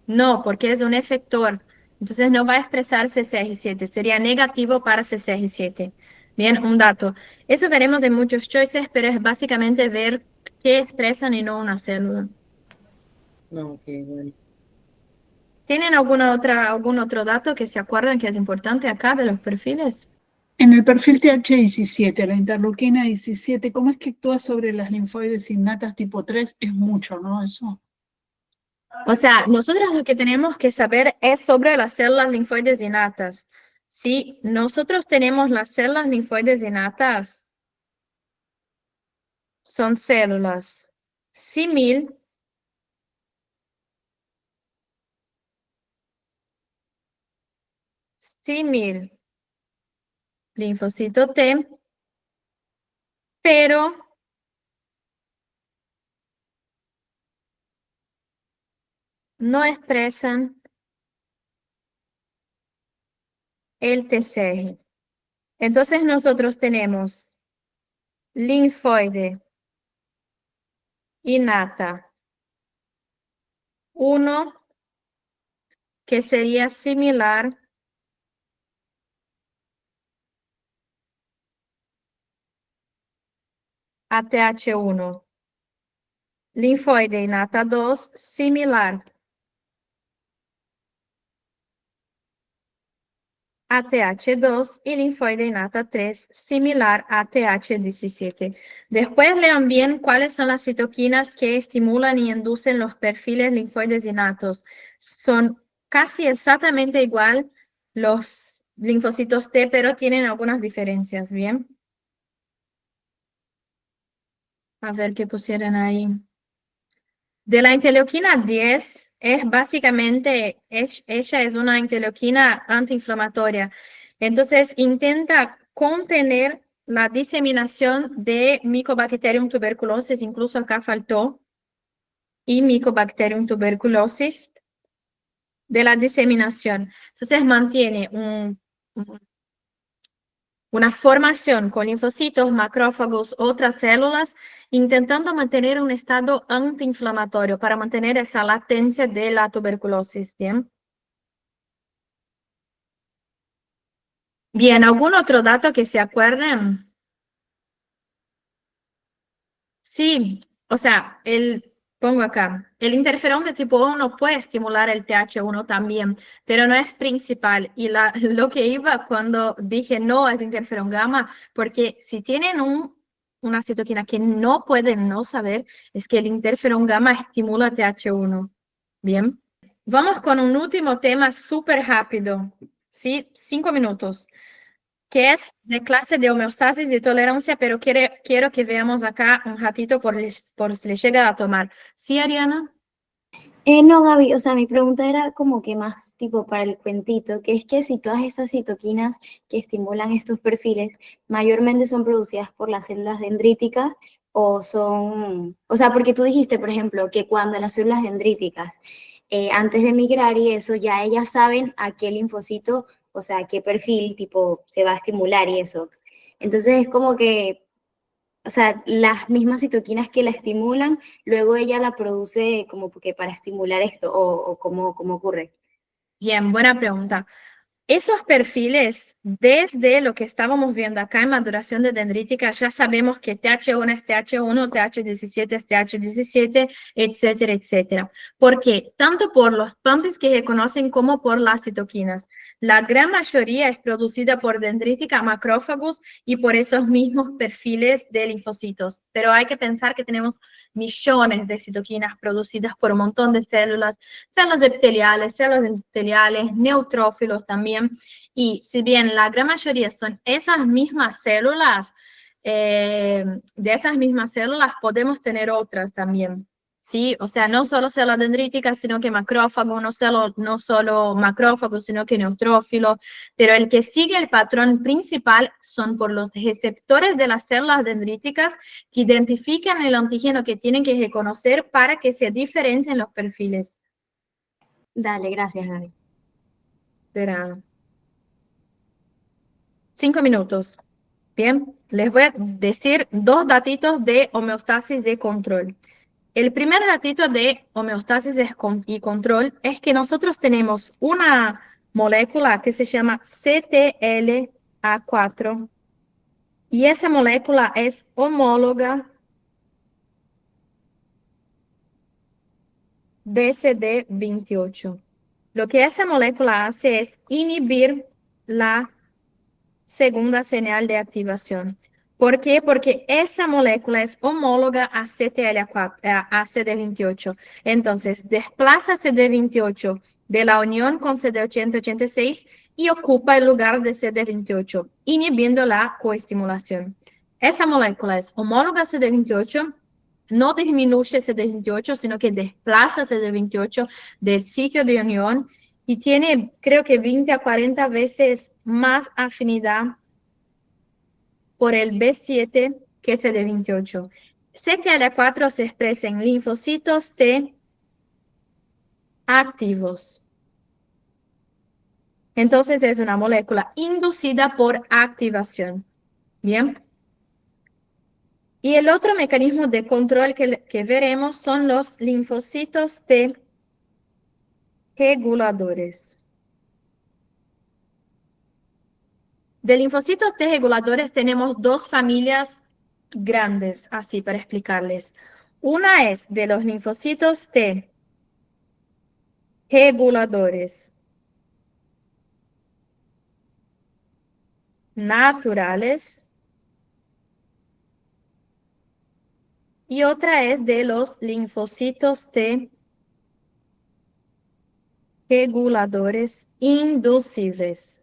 Speaker 1: No, porque es un efector. Entonces no va a expresar CCR7. Sería negativo para CCR7. Bien, un dato. Eso veremos en muchos choices, pero es básicamente ver qué expresan y no una célula.
Speaker 20: No, ok, bueno.
Speaker 1: ¿Tienen algún otro dato que se acuerdan que es importante acá de los perfiles?
Speaker 11: En el perfil TH17, la interleuquina 17, ¿cómo es que actúa sobre las linfoides innatas tipo 3? Es mucho, ¿no? Eso.
Speaker 1: O sea, nosotros lo que tenemos que saber es sobre las células linfoides innatas. Si nosotros tenemos las células linfoides innatas, son células símil linfocito T, pero no expresan el TCR. Entonces nosotros tenemos linfoide innata 1, que sería similar a TH1. Linfoide innata 2, similar a TH2 y linfoide innata 3, similar a TH17. Después lean bien cuáles son las citoquinas que estimulan y inducen los perfiles linfoides innatos. Son casi exactamente igual los linfocitos T, pero tienen algunas diferencias, ¿bien? A ver qué pusieron ahí. De la interleuquina 10, es básicamente, ella es una interleuquina antiinflamatoria. Entonces, intenta contener la diseminación de Mycobacterium tuberculosis, incluso acá faltó, y Mycobacterium tuberculosis, de la diseminación. Entonces, mantiene una formación con linfocitos, macrófagos, otras células, intentando mantener un estado antiinflamatorio para mantener esa latencia de la tuberculosis, ¿bien? Bien, ¿algún otro dato que se acuerden? Sí, o sea, pongo acá, el interferón de tipo 1 puede estimular el TH1 también, pero no es principal. Y lo que iba cuando dije no es interferón gamma, porque si tienen una citoquina que no pueden no saber, es que el interferón gamma estimula TH1. Bien. Vamos con un último tema súper rápido, ¿sí? 5 minutos, que es de clase de homeostasis y tolerancia, pero quiero que veamos acá un ratito por si le llega a tomar. ¿Sí, Ariana?
Speaker 13: No, Gaby, o sea, mi pregunta era como que más tipo para el cuentito, que es que si todas esas citoquinas que estimulan estos perfiles mayormente son producidas por las células dendríticas o son, o sea, porque tú dijiste, por ejemplo, que cuando las células dendríticas, antes de migrar y eso, ya ellas saben a qué linfocito, o sea, qué perfil tipo se va a estimular y eso. Entonces es como que o sea, las mismas citoquinas que la estimulan, luego ella la produce como que para estimular esto, o cómo ocurre.
Speaker 1: Bien, buena pregunta. Esos perfiles, desde lo que estábamos viendo acá en maduración de dendrítica, ya sabemos que TH1 es TH1, TH17 es TH17, etcétera, etcétera. Porque tanto por los pumps que se conocen como por las citoquinas, la gran mayoría es producida por dendrítica, macrófagos y por esos mismos perfiles de linfocitos. Pero hay que pensar que tenemos millones de citoquinas producidas por un montón de células epiteliales, células endoteliales, neutrófilos también. Y si bien la gran mayoría son esas mismas células, de esas mismas células podemos tener otras también, ¿sí? O sea, no solo células dendríticas, sino que macrófago, no solo macrófago, sino que neutrófilo, pero el que sigue el patrón principal son por los receptores de las células dendríticas que identifican el antígeno que tienen que reconocer para que se diferencien los perfiles.
Speaker 13: Dale, gracias, Gaby.
Speaker 1: Será 5 minutos. Bien, les voy a decir 2 datitos de homeostasis de control. El primer datito de homeostasis y control es que nosotros tenemos una molécula que se llama CTLA4 y esa molécula es homóloga de CD28. Lo que esa molécula hace es inhibir la segunda señal de activación. ¿Por qué? Porque esa molécula es homóloga a CTLA4, a CD28. Entonces, desplaza CD28 de la unión con CD80-86 y ocupa el lugar de CD28, inhibiendo la coestimulación. Esa molécula es homóloga a CD28, no disminuye CD28, sino que desplaza CD28 del sitio de unión y tiene, creo que 20 a 40 veces más afinidad por el B7 que CD28. CTLA4 se expresa en linfocitos T activos. Entonces es una molécula inducida por activación. Bien. Y el otro mecanismo de control que veremos son los linfocitos T reguladores. De linfocitos T reguladores tenemos 2 familias grandes, así para explicarles. Una es de los linfocitos T reguladores naturales y otra es de los linfocitos T reguladores inducibles.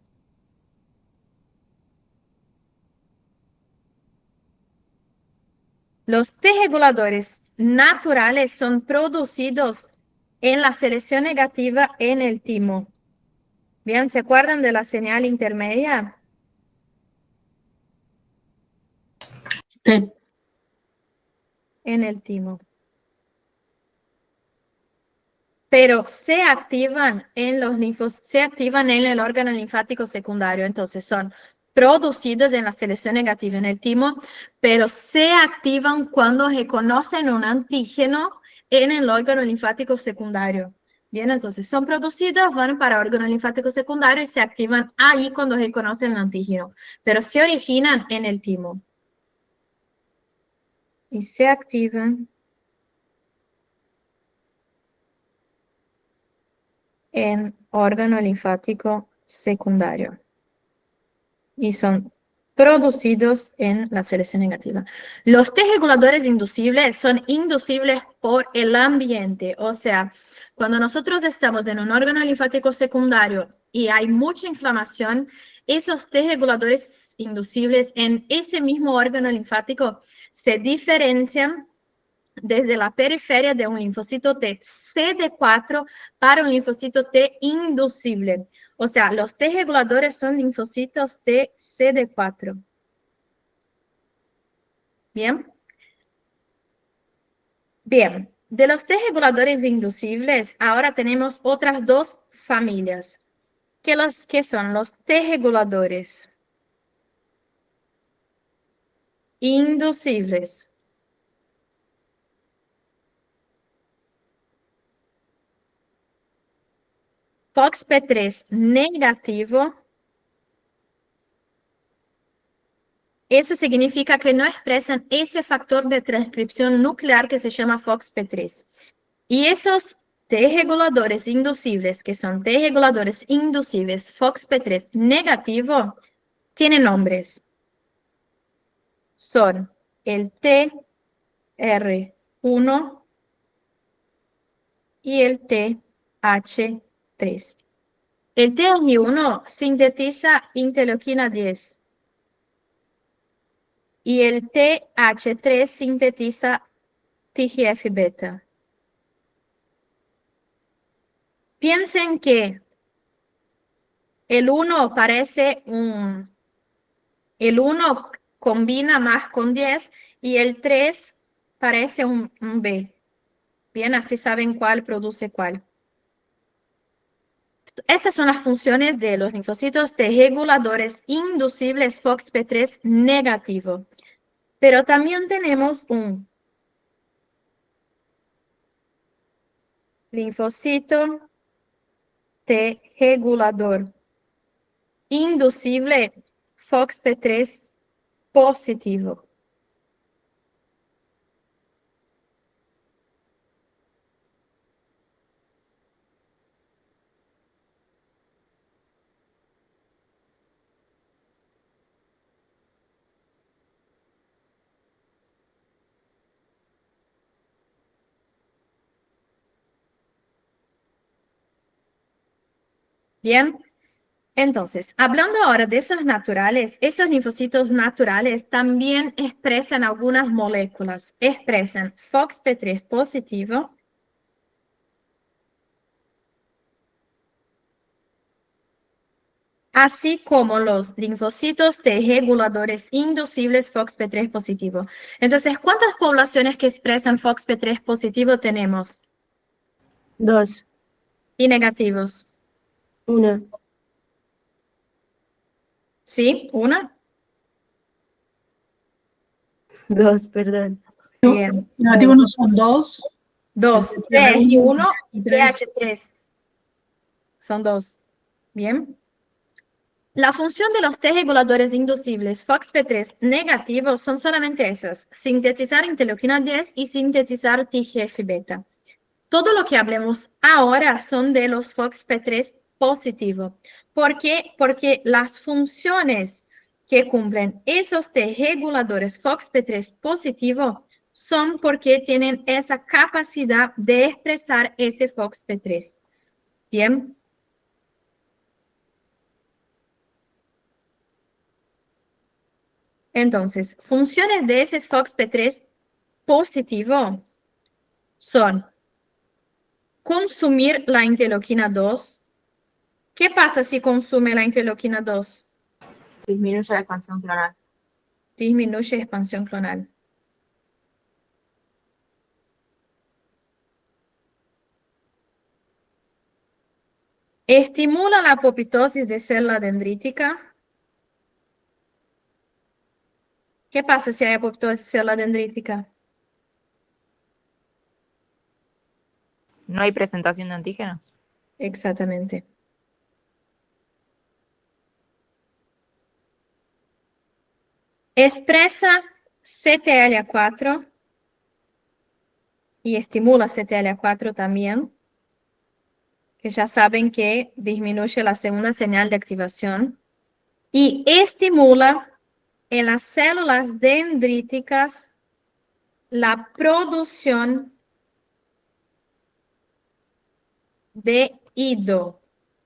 Speaker 1: Los T reguladores naturales son producidos en la selección negativa en el timo. Bien, ¿se acuerdan de la señal intermedia?
Speaker 5: Sí.
Speaker 1: En el timo. Pero se activan en el órgano linfático secundario. Entonces son producidos en la selección negativa en el timo, pero se activan cuando reconocen un antígeno en el órgano linfático secundario. Bien, entonces son producidos, van para el órgano linfático secundario y se activan ahí cuando reconocen el antígeno, pero se originan en el timo. Y se activan en órgano linfático secundario. Y son producidos en la selección negativa. Los T reguladores inducibles son inducibles por el ambiente, o sea, cuando nosotros estamos en un órgano linfático secundario y hay mucha inflamación, esos T reguladores inducibles en ese mismo órgano linfático se diferencian desde la periferia de un linfocito T CD4 para un linfocito T inducible. O sea, los T reguladores son linfocitos T CD4. ¿Bien? Bien, de los T reguladores inducibles, ahora tenemos otras dos familias, que son los T reguladores inducibles. FOXP3 negativo. Eso significa que no expresan ese factor de transcripción nuclear que se llama FOXP3. Y esos T reguladores inducibles, que son T reguladores inducibles FOXP3 negativo, tienen nombres. Son el TR1 y el TH3. El TR1 sintetiza interleuquina 10 y el TH3 sintetiza TGF-beta. Piensen que el 1 combina más con 10 y el 3 parece un B. Bien, así saben cuál produce cuál. Esas son las funciones de los linfocitos T reguladores inducibles FOXP3 negativo. Pero también tenemos un linfocito T regulador inducible FOXP3 positivo. Bien, entonces, hablando ahora de esos naturales, esos linfocitos naturales también expresan algunas moléculas. Expresan FOXP3 positivo, así como los linfocitos T reguladores inducibles FOXP3 positivo. Entonces, ¿cuántas poblaciones que expresan FOXP3 positivo tenemos?
Speaker 6: 2.
Speaker 1: ¿Y negativos?
Speaker 6: 1.
Speaker 1: ¿Sí? ¿Una?
Speaker 6: 2, perdón.
Speaker 1: Bien.
Speaker 11: Negativos no son 2.
Speaker 1: 2, T y 1 y TH3. Son 2. Bien. La función de los T reguladores inducibles FOXP3 negativos son solamente esas: sintetizar interleuquina 10 y sintetizar TGF-beta. Todo lo que hablemos ahora son de los FOXP3 positivos. ¿Por qué? Porque las funciones que cumplen esos T reguladores FOXP3 positivo son porque tienen esa capacidad de expresar ese FOXP3. Bien. Entonces, funciones de ese FOXP3 positivo son consumir la interleuquina 2. ¿Qué pasa si consume la interleuquina 2?
Speaker 7: Disminuye la expansión clonal.
Speaker 1: Disminuye expansión clonal. Estimula la apoptosis de célula dendrítica. ¿Qué pasa si hay apoptosis de célula dendrítica?
Speaker 15: ¿No hay presentación de antígenos?
Speaker 1: Exactamente. Expresa CTLA4 y estimula CTLA4 también, que ya saben que disminuye la segunda señal de activación, y estimula en las células dendríticas la producción de IDO,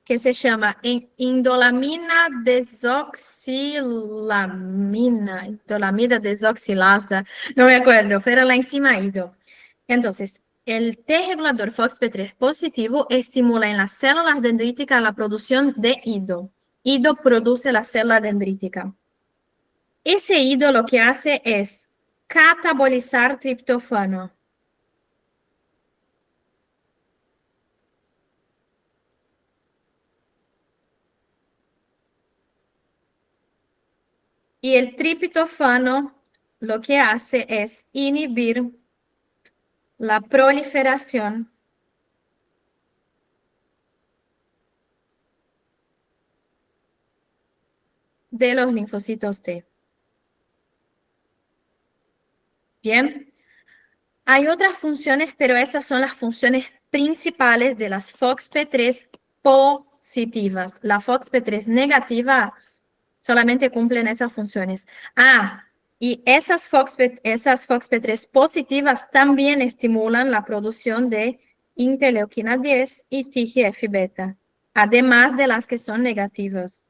Speaker 1: que se llama indolamina indolamina desoxilasa, no me acuerdo, pero la enzima IDO. Entonces, el T regulador FOXP3 positivo estimula en las células dendríticas la producción de IDO. IDO produce la célula dendrítica. Ese IDO lo que hace es catabolizar triptófano. Y el triptófano lo que hace es inhibir la proliferación de los linfocitos T. Bien. Hay otras funciones, pero esas son las funciones principales de las FOXP3 positivas. La FOXP3 negativa solamente cumplen esas funciones. Y esas FOXP3 positivas también estimulan la producción de interleuquina 10 y TGF-beta, además de las que son negativas.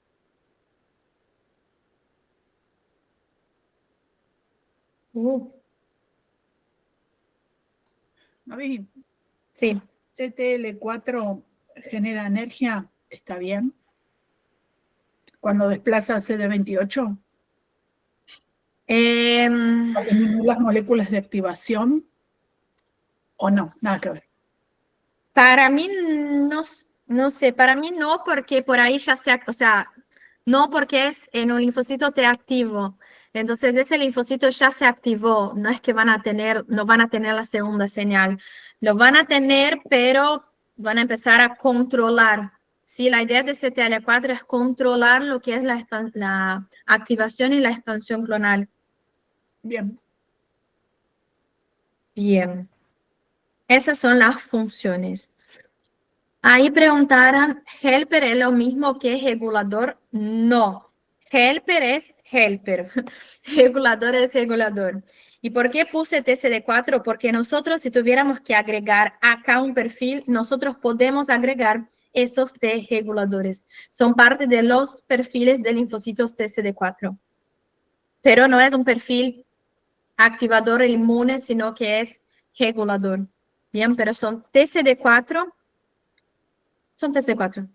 Speaker 11: Mavi,
Speaker 1: Sí.
Speaker 11: CTL4 genera energía, ¿está bien? Cuando desplaza CD28. ¿Disminuir las moléculas de activación? ¿O no? Nada que ver.
Speaker 1: Para mí no sé, para mí no, porque por ahí ya o sea, no porque es en un linfocito T activo. Entonces ese linfocito ya se activó, no es que no van a tener la segunda señal. Lo van a tener, pero van a empezar a controlar. Sí, la idea de CTLA4 es controlar lo que es la activación y la expansión clonal.
Speaker 11: Bien.
Speaker 1: Bien. Esas son las funciones. Ahí preguntaran, ¿helper es lo mismo que regulador? No. Helper es helper. Regulador es regulador. ¿Y por qué puse TCD4? Porque nosotros, si tuviéramos que agregar acá un perfil, nosotros podemos agregar esos T reguladores. Son parte de los perfiles de linfocitos TCD4. Pero no es un perfil activador inmune, sino que es regulador. Bien, pero son TCD4. Son TCD4.